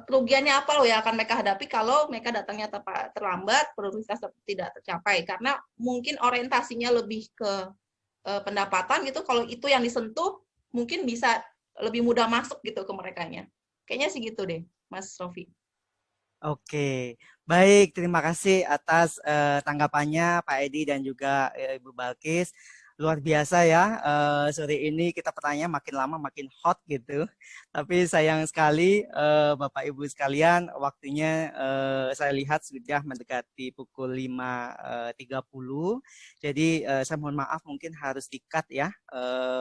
kerugiannya apa loh yang akan mereka hadapi kalau mereka datangnya terlambat, produktivitas tidak tercapai. Karena mungkin orientasinya lebih ke pendapatan gitu, kalau itu yang disentuh, mungkin bisa lebih mudah masuk gitu ke merekanya. Kayaknya sih gitu deh, Mas Rofi. Oke, baik. Terima kasih atas tanggapannya Pak Edi dan juga Ibu Balkis. Luar biasa ya, sore ini kita pertanyaan makin lama makin hot gitu. Tapi sayang sekali Bapak Ibu sekalian, waktunya saya lihat sudah mendekati pukul 5.30. Jadi saya mohon maaf mungkin harus di-cut ya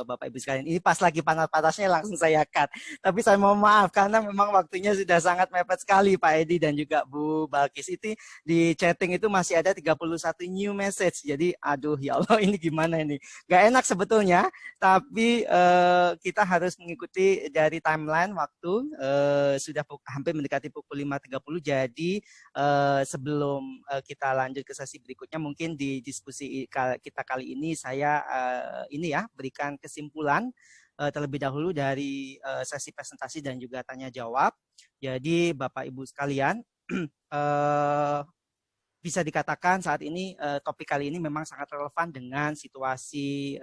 Bapak Ibu sekalian. Ini pas lagi panas-panasnya langsung saya cut. Tapi saya mohon maaf karena memang waktunya sudah sangat mepet sekali Pak Edi dan juga Bu Balkis. Itu di chatting itu masih ada 31 new message. Jadi aduh ya Allah ini gimana ini. Gak enak sebetulnya, tapi kita harus mengikuti dari timeline waktu, sudah hampir mendekati pukul 5.30, jadi sebelum kita lanjut ke sesi berikutnya, mungkin di diskusi kita kali ini saya ini ya berikan kesimpulan terlebih dahulu dari sesi presentasi dan juga tanya jawab. Jadi Bapak Ibu sekalian, bisa dikatakan saat ini topik kali ini memang sangat relevan dengan situasi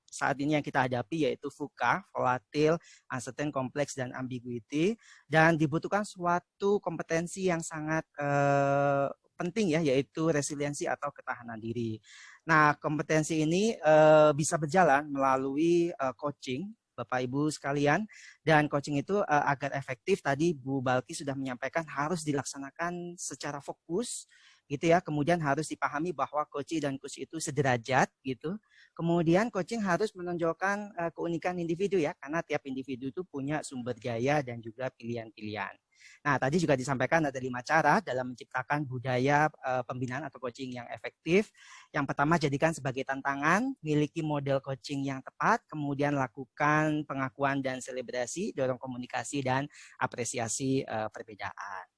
saat ini yang kita hadapi, yaitu VUCA, volatile, uncertain, complex, dan ambiguity, dan dibutuhkan suatu kompetensi yang sangat penting ya, yaitu resiliensi atau ketahanan diri. Nah, kompetensi ini bisa berjalan melalui coaching, Bapak Ibu sekalian, dan coaching itu agar efektif tadi Bu Balki sudah menyampaikan harus dilaksanakan secara fokus gitu ya. Kemudian harus dipahami bahwa coach dan coach itu sederajat gitu. Kemudian coaching harus menonjolkan keunikan individu ya, karena tiap individu itu punya sumber daya dan juga pilihan-pilihan. Nah, tadi juga disampaikan ada 5 cara dalam menciptakan budaya pembinaan atau coaching yang efektif. Yang pertama, jadikan sebagai tantangan, miliki model coaching yang tepat, kemudian lakukan pengakuan dan selebrasi, dorong komunikasi dan apresiasi perbedaan.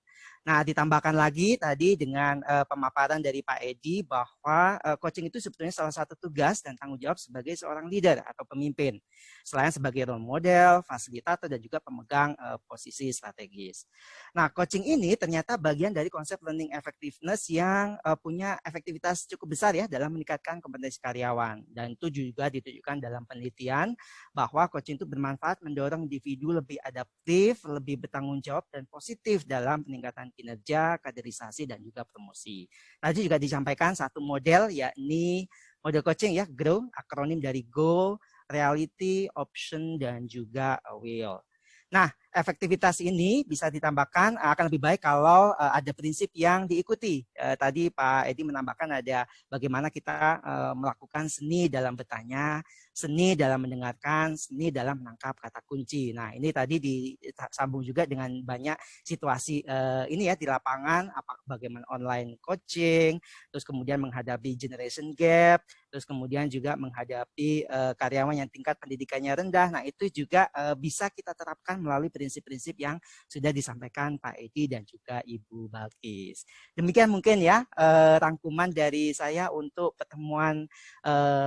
Nah, ditambahkan lagi tadi dengan pemaparan dari Pak Edi bahwa coaching itu sebetulnya salah satu tugas dan tanggung jawab sebagai seorang leader atau pemimpin. Selain sebagai role model, fasilitator, dan juga pemegang posisi strategis. Nah, coaching ini ternyata bagian dari konsep learning effectiveness yang punya efektivitas cukup besar ya dalam meningkatkan kompetensi karyawan. Dan itu juga ditunjukkan dalam penelitian bahwa coaching itu bermanfaat mendorong individu lebih adaptif, lebih bertanggung jawab, dan positif dalam peningkatan kinerja, kaderisasi, dan juga promosi. Tadi juga disampaikan satu model, yakni model coaching ya, GROW, akronim dari Goal, Reality, Option, dan juga Will. Nah, efektivitas ini bisa ditambahkan akan lebih baik kalau ada prinsip yang diikuti. Tadi Pak Edi menambahkan ada bagaimana kita melakukan seni dalam bertanya, seni dalam mendengarkan, seni dalam menangkap kata kunci. Nah, ini tadi disambung juga dengan banyak situasi ini ya di lapangan, bagaimana online coaching, terus kemudian menghadapi generation gap, terus kemudian juga menghadapi karyawan yang tingkat pendidikannya rendah. Nah, itu juga bisa kita terapkan melalui prinsip-prinsip yang sudah disampaikan Pak Edi dan juga Ibu Balkis. Demikian mungkin ya rangkuman dari saya untuk pertemuan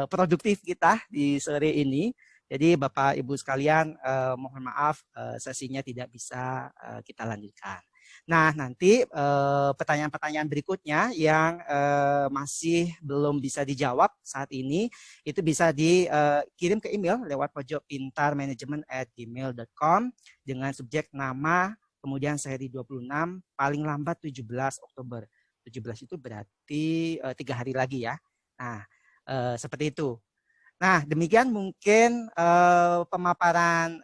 produktif kita di sore ini. Jadi Bapak Ibu sekalian, mohon maaf sesinya tidak bisa kita lanjutkan. Nah, nanti pertanyaan-pertanyaan berikutnya yang masih belum bisa dijawab saat ini itu bisa dikirim ke email lewat pojokpintarmanagement@gmail.com dengan subjek nama, kemudian seri 26, paling lambat 17 Oktober. 17 itu berarti 3 hari lagi ya. Nah, seperti itu. Nah, demikian mungkin pemaparan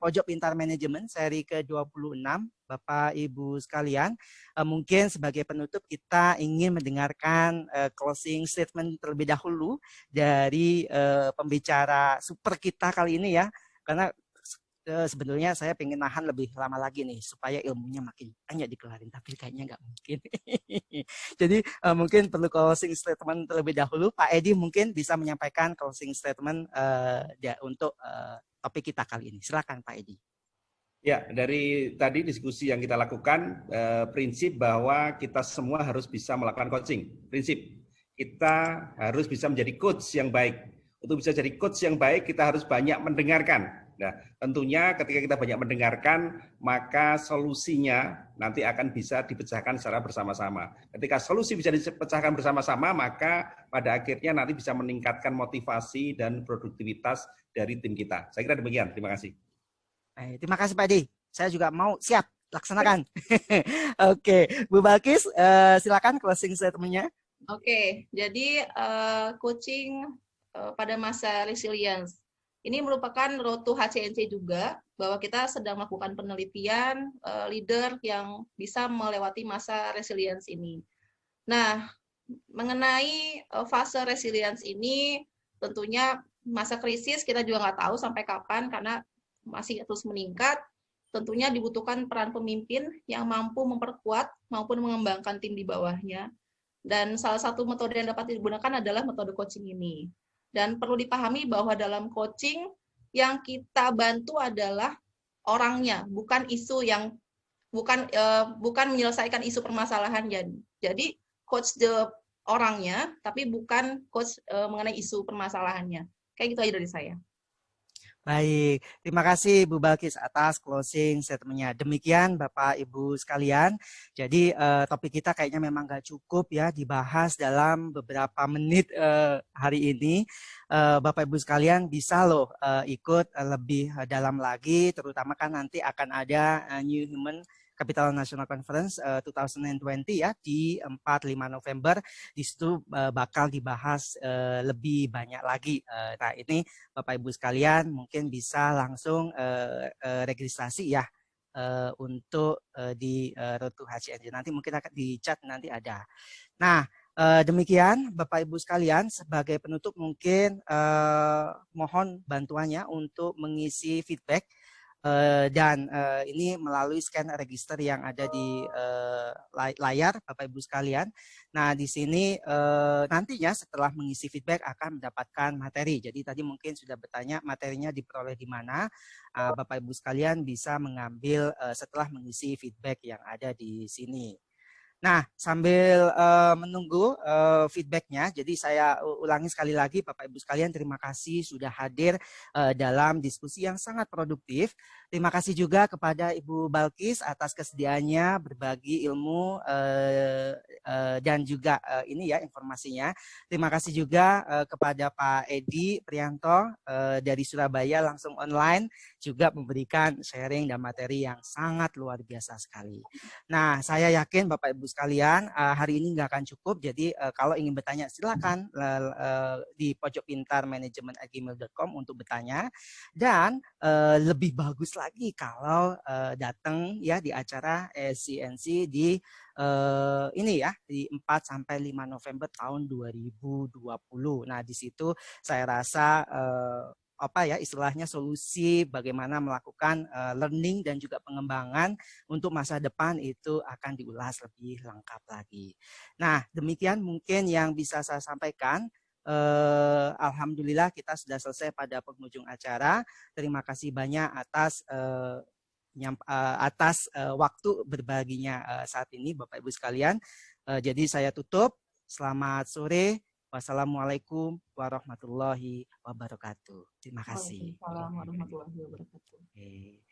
Pojok Pintar Manajemen seri ke-26, Bapak Ibu sekalian. Mungkin sebagai penutup kita ingin mendengarkan closing statement terlebih dahulu dari pembicara super kita kali ini ya. Karena sebenarnya saya pengen nahan lebih lama lagi nih supaya ilmunya makin banyak dikelarin, tapi kayaknya nggak mungkin. Jadi mungkin perlu closing statement terlebih dahulu. Pak Edi mungkin bisa menyampaikan closing statement untuk topik kita kali ini. Silakan Pak Edi. Ya, dari tadi diskusi yang kita lakukan, prinsip bahwa kita semua harus bisa melakukan coaching. Prinsip, kita harus bisa menjadi coach yang baik. Untuk bisa jadi coach yang baik, kita harus banyak mendengarkan. Nah, tentunya ketika kita banyak mendengarkan, maka solusinya nanti akan bisa dipecahkan secara bersama-sama. Ketika solusi bisa dipecahkan bersama-sama, maka pada akhirnya nanti bisa meningkatkan motivasi dan produktivitas dari tim kita. Saya kira demikian. Terima kasih. Terima kasih Pak Edi. Saya juga mau siap laksanakan. Oke, Bu Balkis, silakan closing statement-nya. Oke, jadi coaching pada masa resilience ini merupakan road to HCNC juga, bahwa kita sedang melakukan penelitian leader yang bisa melewati masa resilience ini. Nah, mengenai fase resilience ini, tentunya masa krisis kita juga nggak tahu sampai kapan karena masih terus meningkat. Tentunya dibutuhkan peran pemimpin yang mampu memperkuat maupun mengembangkan tim di bawahnya. Dan salah satu metode yang dapat digunakan adalah metode coaching ini. Dan perlu dipahami bahwa dalam coaching yang kita bantu adalah orangnya, bukan isu yang bukan menyelesaikan isu permasalahan. Jadi coach the orangnya, tapi bukan coach mengenai isu permasalahannya. Kayak gitu aja dari saya. Baik, terima kasih Bu Balkis atas closing statement-nya. Demikian Bapak Ibu sekalian. Jadi topik kita kayaknya memang nggak cukup ya dibahas dalam beberapa menit hari ini. Bapak Ibu sekalian bisa loh ikut lebih dalam lagi, terutama kan nanti akan ada New Human Capital National Conference 2020 ya di 4-5 November. Di situ bakal dibahas lebih banyak lagi. Nah ini Bapak Ibu sekalian mungkin bisa langsung registrasi ya untuk di Road to HCNC. Nanti mungkin akan di chat nanti ada. Nah demikian Bapak Ibu sekalian, sebagai penutup mungkin mohon bantuannya untuk mengisi feedback. Dan ini melalui scan register yang ada di layar Bapak Ibu sekalian. Nah di sini nantinya setelah mengisi feedback akan mendapatkan materi. Jadi tadi mungkin sudah bertanya materinya diperoleh di mana. Bapak Ibu sekalian bisa mengambil setelah mengisi feedback yang ada di sini. Nah, sambil menunggu feedbacknya, jadi saya ulangi sekali lagi Bapak Ibu sekalian, terima kasih sudah hadir dalam diskusi yang sangat produktif. Terima kasih juga kepada Ibu Balkis atas kesediaannya berbagi ilmu dan juga ini ya informasinya. Terima kasih juga kepada Pak Edi Prianto dari Surabaya langsung online, juga memberikan sharing dan materi yang sangat luar biasa sekali. Nah, saya yakin Bapak Ibu sekalian hari ini nggak akan cukup. Jadi kalau ingin bertanya silakan di pojokpintarmanagement@gmail.com untuk bertanya. Dan lebih bagus lagi kalau datang ya di acara SCNC di ini ya di 4-5 November tahun 2020. Nah, di situ saya rasa apa ya istilahnya solusi bagaimana melakukan learning dan juga pengembangan untuk masa depan itu akan diulas lebih lengkap lagi. Nah, demikian mungkin yang bisa saya sampaikan. Alhamdulillah kita sudah selesai pada penghujung acara. Terima kasih banyak atas waktu berbaginya saat ini Bapak Ibu sekalian. Jadi saya tutup. Selamat sore. Wassalamualaikum warahmatullahi wabarakatuh. Terima kasih. Waalaikumsalam warahmatullahi wabarakatuh. Oke.